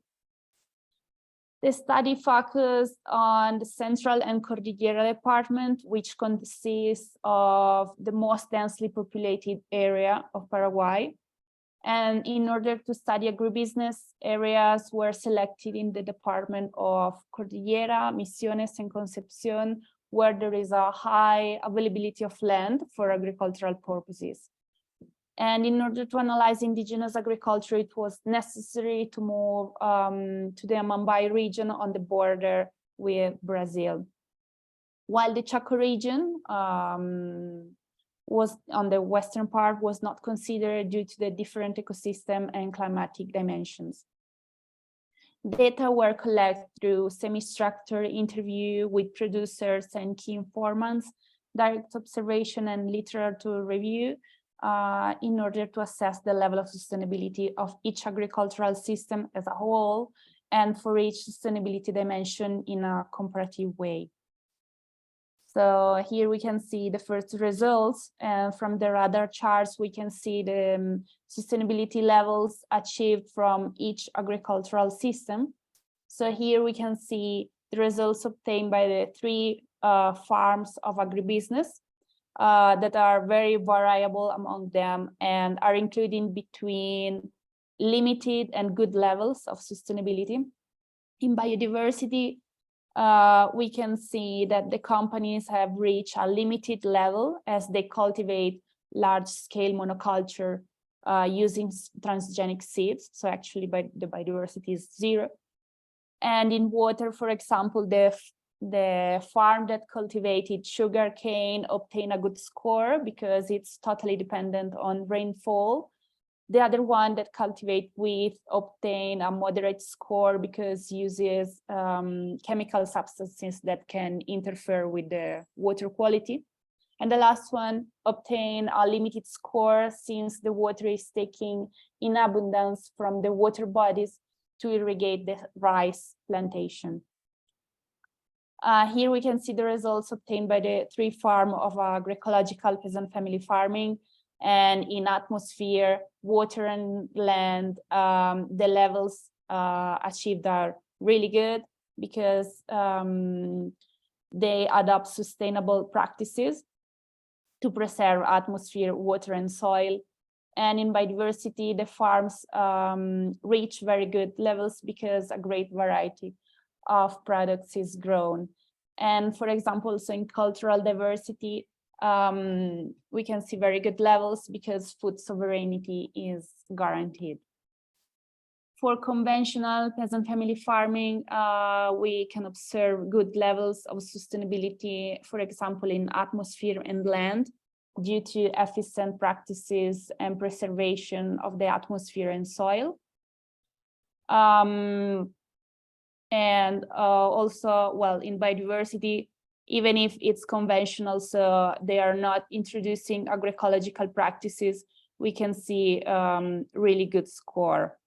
The study focused on the Central and Cordillera Department, which consists of the most densely populated area of Paraguay. And in order to study agribusiness, areas were selected in the department of Cordillera, Misiones, and Concepcion, where there is a high availability of land for agricultural purposes. And in order to analyze indigenous agriculture, it was necessary to move to the Amambai region on the border with Brazil. While the Chaco region was on the western part was not considered due to the different ecosystem and climatic dimensions. Data were collected through semi-structured interview with producers and key informants, direct observation and literature review, in order to assess the level of sustainability of each agricultural system as a whole, and for each sustainability dimension in a comparative way. So here we can see the first results, and from the radar charts we can see the sustainability levels achieved from each agricultural system. So here we can see the results obtained by the 3 farms of agribusiness that are very variable among them and are including between limited and good levels of sustainability. In biodiversity, we can see that the companies have reached a limited level as they cultivate large-scale monoculture using transgenic seeds. So actually the biodiversity is 0. And in water, for example, the farm that cultivated sugarcane obtained a good score because it's totally dependent on rainfall. The other one that cultivate wheat obtained a moderate score because uses chemical substances that can interfere with the water quality. And the last one obtained a limited score since the water is taken in abundance from the water bodies to irrigate the rice plantation. Here we can see the results obtained by the 3 farms of agroecological peasant family farming. And in atmosphere, water and land, the levels achieved are really good because they adopt sustainable practices to preserve atmosphere, water, and soil. And in biodiversity, the farms reach very good levels because a great variety of products is grown. And for example, so in cultural diversity, we can see very good levels because food sovereignty is guaranteed. For conventional peasant family farming, we can observe good levels of sustainability, for example, in atmosphere and land, due to efficient practices and preservation of the atmosphere and soil. And also, well, in biodiversity, even if it's conventional, so they are not introducing agroecological practices, we can see really good score.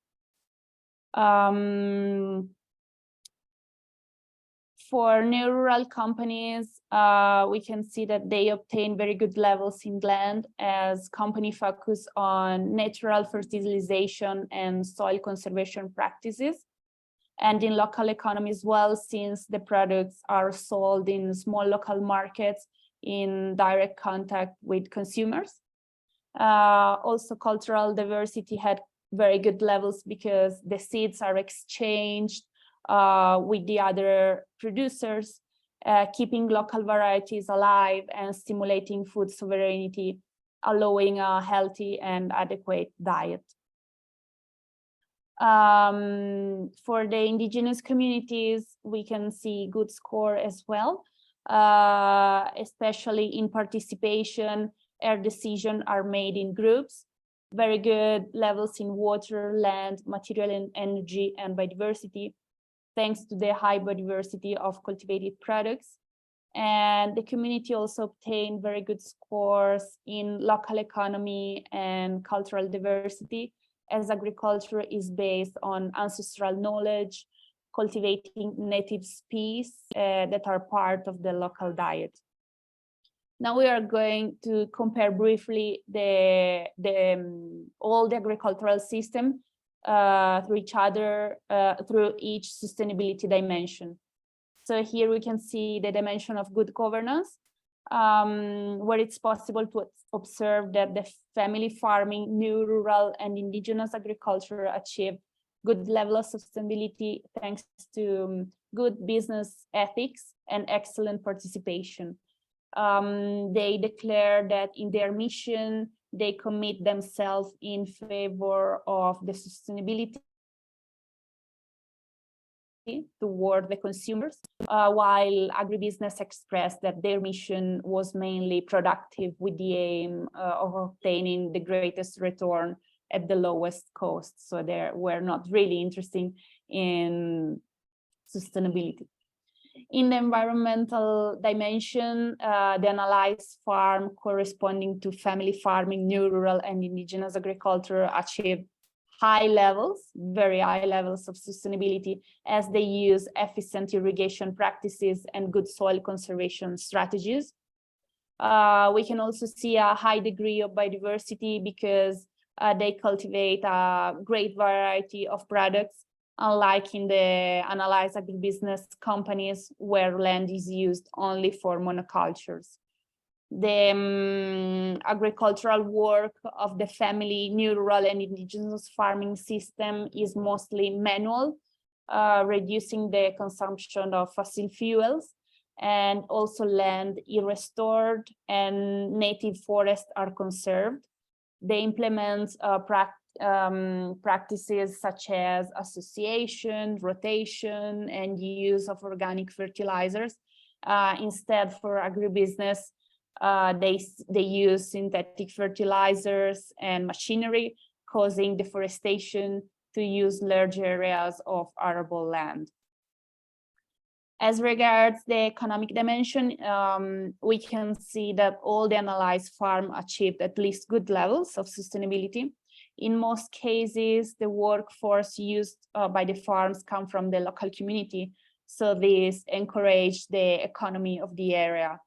For rural companies, we can see that they obtain very good levels in land as company focus on natural fertilization and soil conservation practices. And in local economy as well, since the products are sold in small local markets in direct contact with consumers. Also, cultural diversity had very good levels because the seeds are exchanged with the other producers, keeping local varieties alive and stimulating food sovereignty, allowing a healthy and adequate diet. For the indigenous communities, we can see good score as well, especially in participation. Our decisions are made in groups, very good levels in water, land, material and energy, and biodiversity, thanks to the high biodiversity of cultivated products. And the community also obtained very good scores in local economy and cultural diversity, as agriculture is based on ancestral knowledge, cultivating native species that are part of the local diet. Now we are going to compare briefly all the agricultural system through each other, through each sustainability dimension. So here we can see the dimension of good governance, where it's possible to observe that the family farming, new rural and indigenous agriculture achieve good level of sustainability thanks to good business ethics and excellent participation. They declare that in their mission, they commit themselves in favor of the sustainability toward the consumers, while agribusiness expressed that their mission was mainly productive with the aim of obtaining the greatest return at the lowest cost. So they were not really interested in sustainability. In the environmental dimension, the analyzed farm corresponding to family farming, new rural and indigenous agriculture achieved high levels, very high levels of sustainability as they use efficient irrigation practices and good soil conservation strategies. We can also see a high degree of biodiversity because they cultivate a great variety of products, unlike in the analyzed agribusiness companies where land is used only for monocultures. The agricultural work of the family, new rural and indigenous farming system is mostly manual, reducing the consumption of fossil fuels, and also land is restored and native forests are conserved. They implement practices such as association, rotation, and use of organic fertilizers. Instead, for agribusiness, they use synthetic fertilizers and machinery, causing deforestation to use large areas of arable land. As regards the economic dimension, we can see that all the analyzed farms achieved at least good levels of sustainability. In most cases, the workforce used by the farms come from the local community, so this encouraged the economy of the area.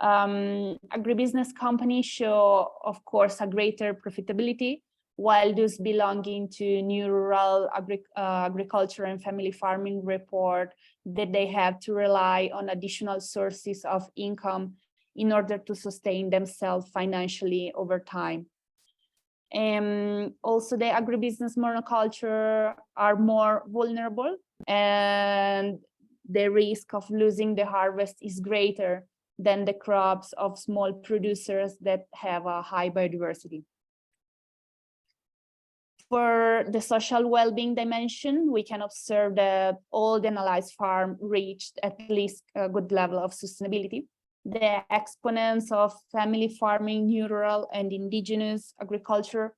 Agribusiness companies show, of course, a greater profitability, while those belonging to new rural agriculture and family farming report that they have to rely on additional sources of income in order to sustain themselves financially over time. Also, the agribusiness monoculture are more vulnerable, and the risk of losing the harvest is greater than the crops of small producers that have a high biodiversity. For the social well-being dimension, we can observe that all the analyzed farms reached at least a good level of sustainability. The exponents of family farming, new rural and indigenous agriculture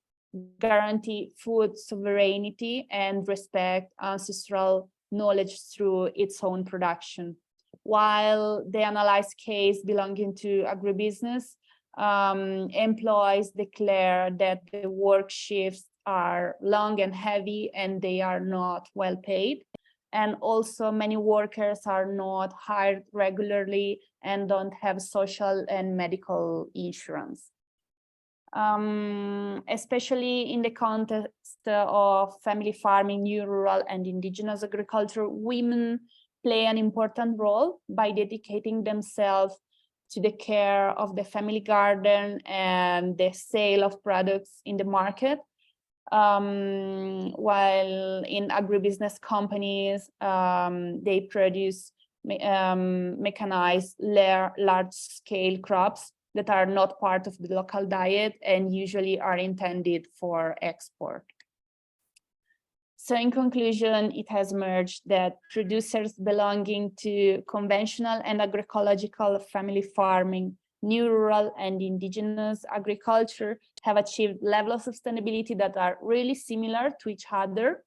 guarantee food sovereignty and respect ancestral knowledge through its own production. While the analyzed case belonging to agribusiness, employees declare that the work shifts are long and heavy and they are not well paid. And also many workers are not hired regularly and don't have social and medical insurance. Especially in the context of family farming, new rural and indigenous agriculture, women play an important role by dedicating themselves to the care of the family garden and the sale of products in the market. While in agribusiness companies, they produce mechanized large-scale crops that are not part of the local diet and usually are intended for export. So in conclusion, it has emerged that producers belonging to conventional and agroecological family farming, new rural and indigenous agriculture have achieved levels of sustainability that are really similar to each other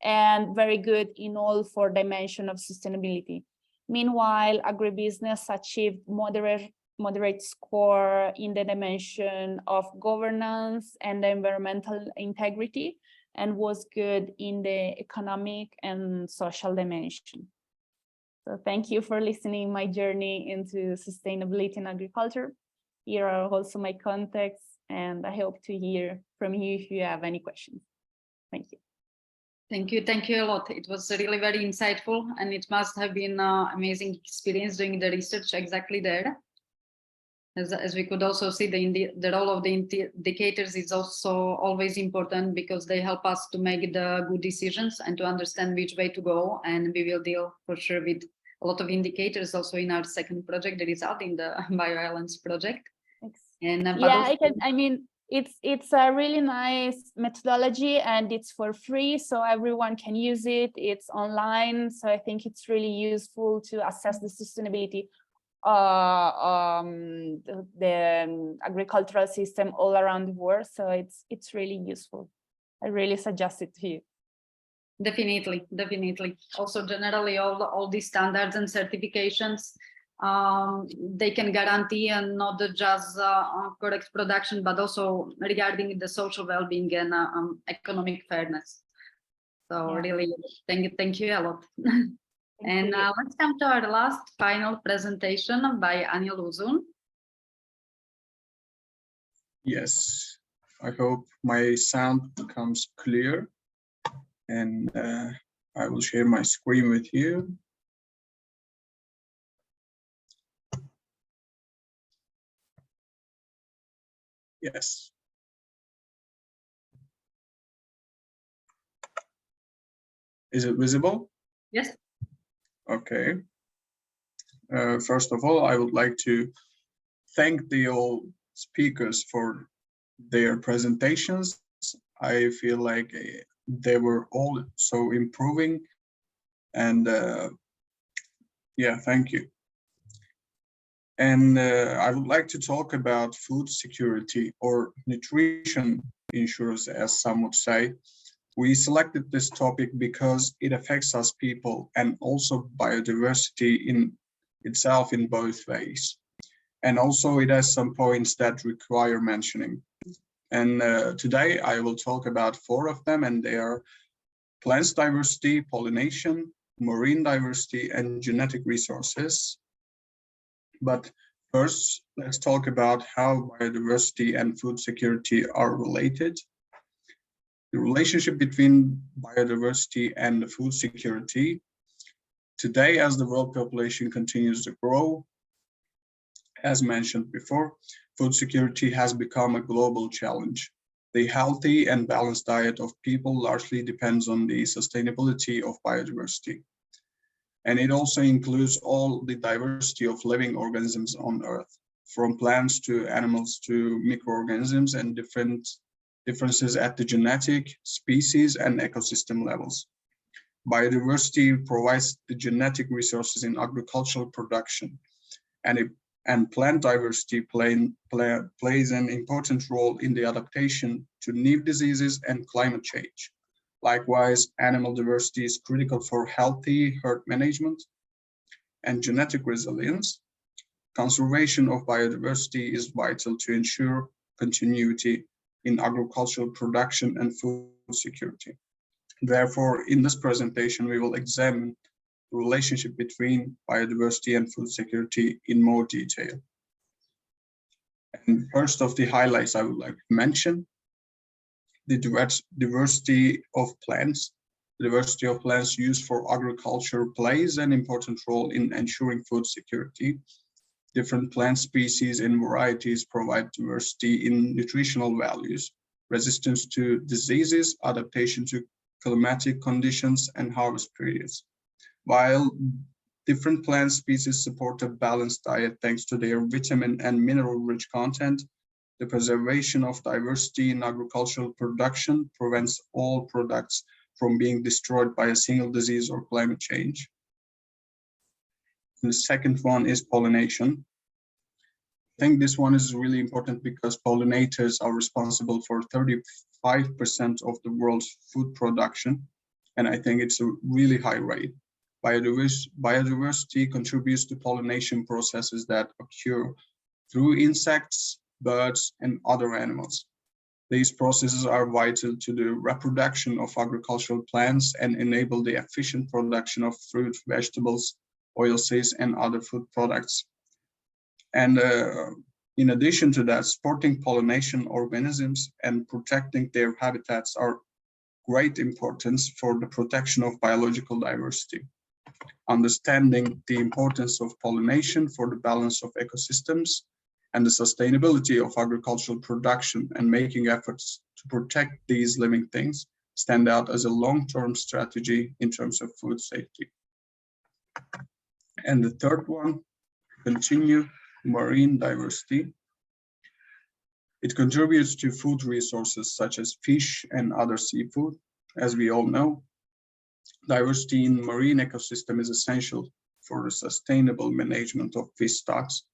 and very good in all four dimensions of sustainability. Meanwhile, agribusiness achieved moderate score in the dimension of governance and environmental integrity, and was good in the economic and social dimension. So thank you for listening my journey into sustainability in agriculture. Here are also my contacts, and I hope to hear from you if you have any questions. Thank you. Thank you a lot. It was really very insightful, and it must have been an amazing experience doing the research exactly there. As we could also see, the role of the indicators is also always important because they help us to make the good decisions and to understand which way to go. And we will deal for sure with a lot of indicators also in our second project, the result in the Bioislands project. And yeah, it's a really nice methodology, and it's for free, so everyone can use it. It's online, so I think it's really useful to assess the sustainability the agricultural system all around the world. So it's really useful. I really suggest it to you. Definitely. Also, generally, all these standards and certifications, they can guarantee and not just correct production, but also regarding the social well-being and economic fairness. So really, thank you a lot. And let's come to our last final presentation by Anil Uzun. Yes, I hope my sound becomes clear, and I will share my screen with you. Yes. Is it visible? Yes. Okay. First of all, I would like to thank the all speakers for their presentations. I feel like they were all so improving, and yeah, thank you. And I would like to talk about food security or nutrition insurance, as some would say. We selected this topic because it affects us people and also biodiversity in itself in both ways. And also it has some points that require mentioning. And today I will talk about 4 of them, and they are plants diversity, pollination, marine diversity, and genetic resources. But first, let's talk about how biodiversity and food security are related. The relationship between biodiversity and food security. Today, as the world population continues to grow, as mentioned before, food security has become a global challenge. The healthy and balanced diet of people largely depends on the sustainability of biodiversity. And it also includes all the diversity of living organisms on Earth, from plants to animals to microorganisms, and differences at the genetic, species, and ecosystem levels. Biodiversity provides the genetic resources in agricultural production, and plant diversity plays an important role in the adaptation to new diseases and climate change. Likewise, animal diversity is critical for healthy herd management and genetic resilience. Conservation of biodiversity is vital to ensure continuity in agricultural production and food security. Therefore, in this presentation, we will examine the relationship between biodiversity and food security in more detail. And first of the highlights I would like to mention, the diversity of plants. The diversity of plants used for agriculture plays an important role in ensuring food security. Different plant species and varieties provide diversity in nutritional values, resistance to diseases, adaptation to climatic conditions, and harvest periods. While different plant species support a balanced diet thanks to their vitamin and mineral-rich content, the preservation of diversity in agricultural production prevents all products from being destroyed by a single disease or climate change. And the second one is pollination. I think this one is really important because pollinators are responsible for 35% of the world's food production, and I think it's a really high rate. Biodiversity contributes to pollination processes that occur through insects, birds, and other animals. These processes are vital to the reproduction of agricultural plants and enable the efficient production of fruit, vegetables, oilseeds, and other food products. And in addition to that, supporting pollination organisms and protecting their habitats are great importance for the protection of biological diversity. Understanding the importance of pollination for the balance of ecosystems and the sustainability of agricultural production and making efforts to protect these living things stand out as a long-term strategy in terms of food safety. And the third one, continue marine diversity. It contributes to food resources such as fish and other seafood. As we all know, diversity in marine ecosystem is essential for the sustainable management of fish stocks.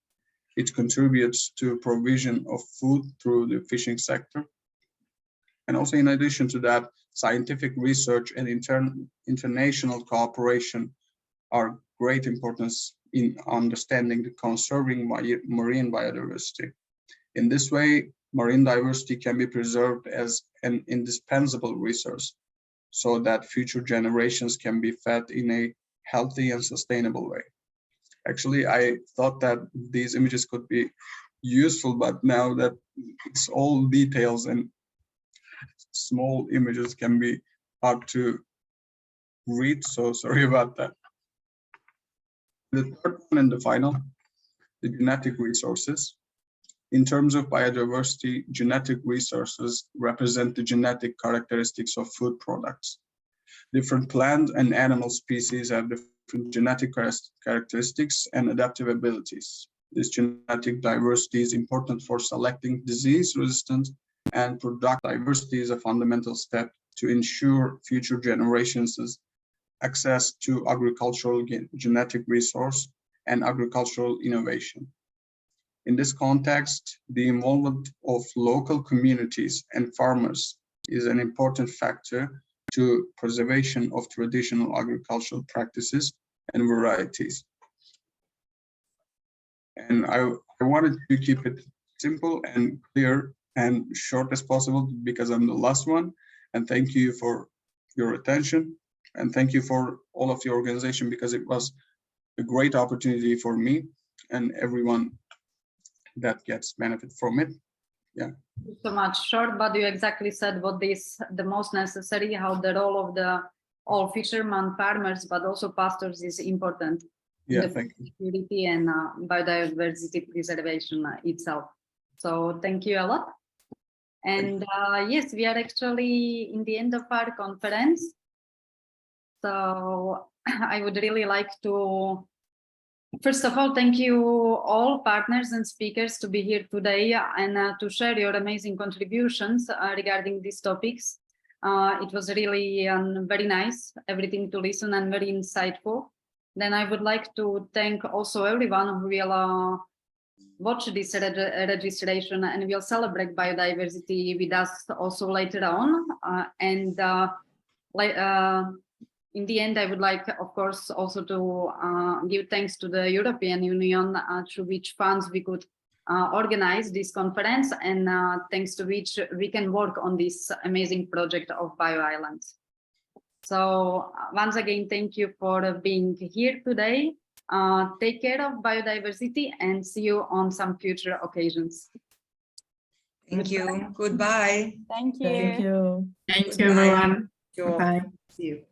It contributes to provision of food through the fishing sector. And also, in addition to that, scientific research and international cooperation are great importance in understanding the conserving marine biodiversity. In this way, marine diversity can be preserved as an indispensable resource so that future generations can be fed in a healthy and sustainable way. Actually, I thought that these images could be useful, but now that it's all details and small images can be hard to read, so sorry about that. The third one and the final, the genetic resources. In terms of biodiversity, genetic resources represent the genetic characteristics of food products. Different plant and animal species have different genetic characteristics and adaptive abilities. This genetic diversity is important for selecting disease-resistant and product diversity is a fundamental step to ensure future generations' access to agricultural genetic resource and agricultural innovation. In this context, the involvement of local communities and farmers is an important factor to preservation of traditional agricultural practices and varieties. And I wanted to keep it simple and clear and short as possible because I'm the last one. And thank you for your attention. And thank you for all of your organization because it was a great opportunity for me and everyone that gets benefit from it. Yeah. Thank you so much. Short, but you exactly said what is the most necessary, how the role of all fishermen, farmers, but also pastors is important. Yeah, in the thank you. security and biodiversity preservation itself. So thank you a lot. And yes, we are actually in the end of our conference. So I would really like to, first of all, thank you all partners and speakers to be here today and to share your amazing contributions regarding these topics. It was really very nice, everything to listen and very insightful. Then I would like to thank also everyone who will watch this registration and will celebrate biodiversity with us also later on. In the end, I would like, of course, also to give thanks to the European Union through which funds we could organize this conference and thanks to which we can work on this amazing project of Bioislands. So once again, thank you for being here today. Take care of biodiversity and see you on some future occasions. Thank you. Goodbye. Thank you. Thank you. Thank you, everyone. Bye. Bye. See you.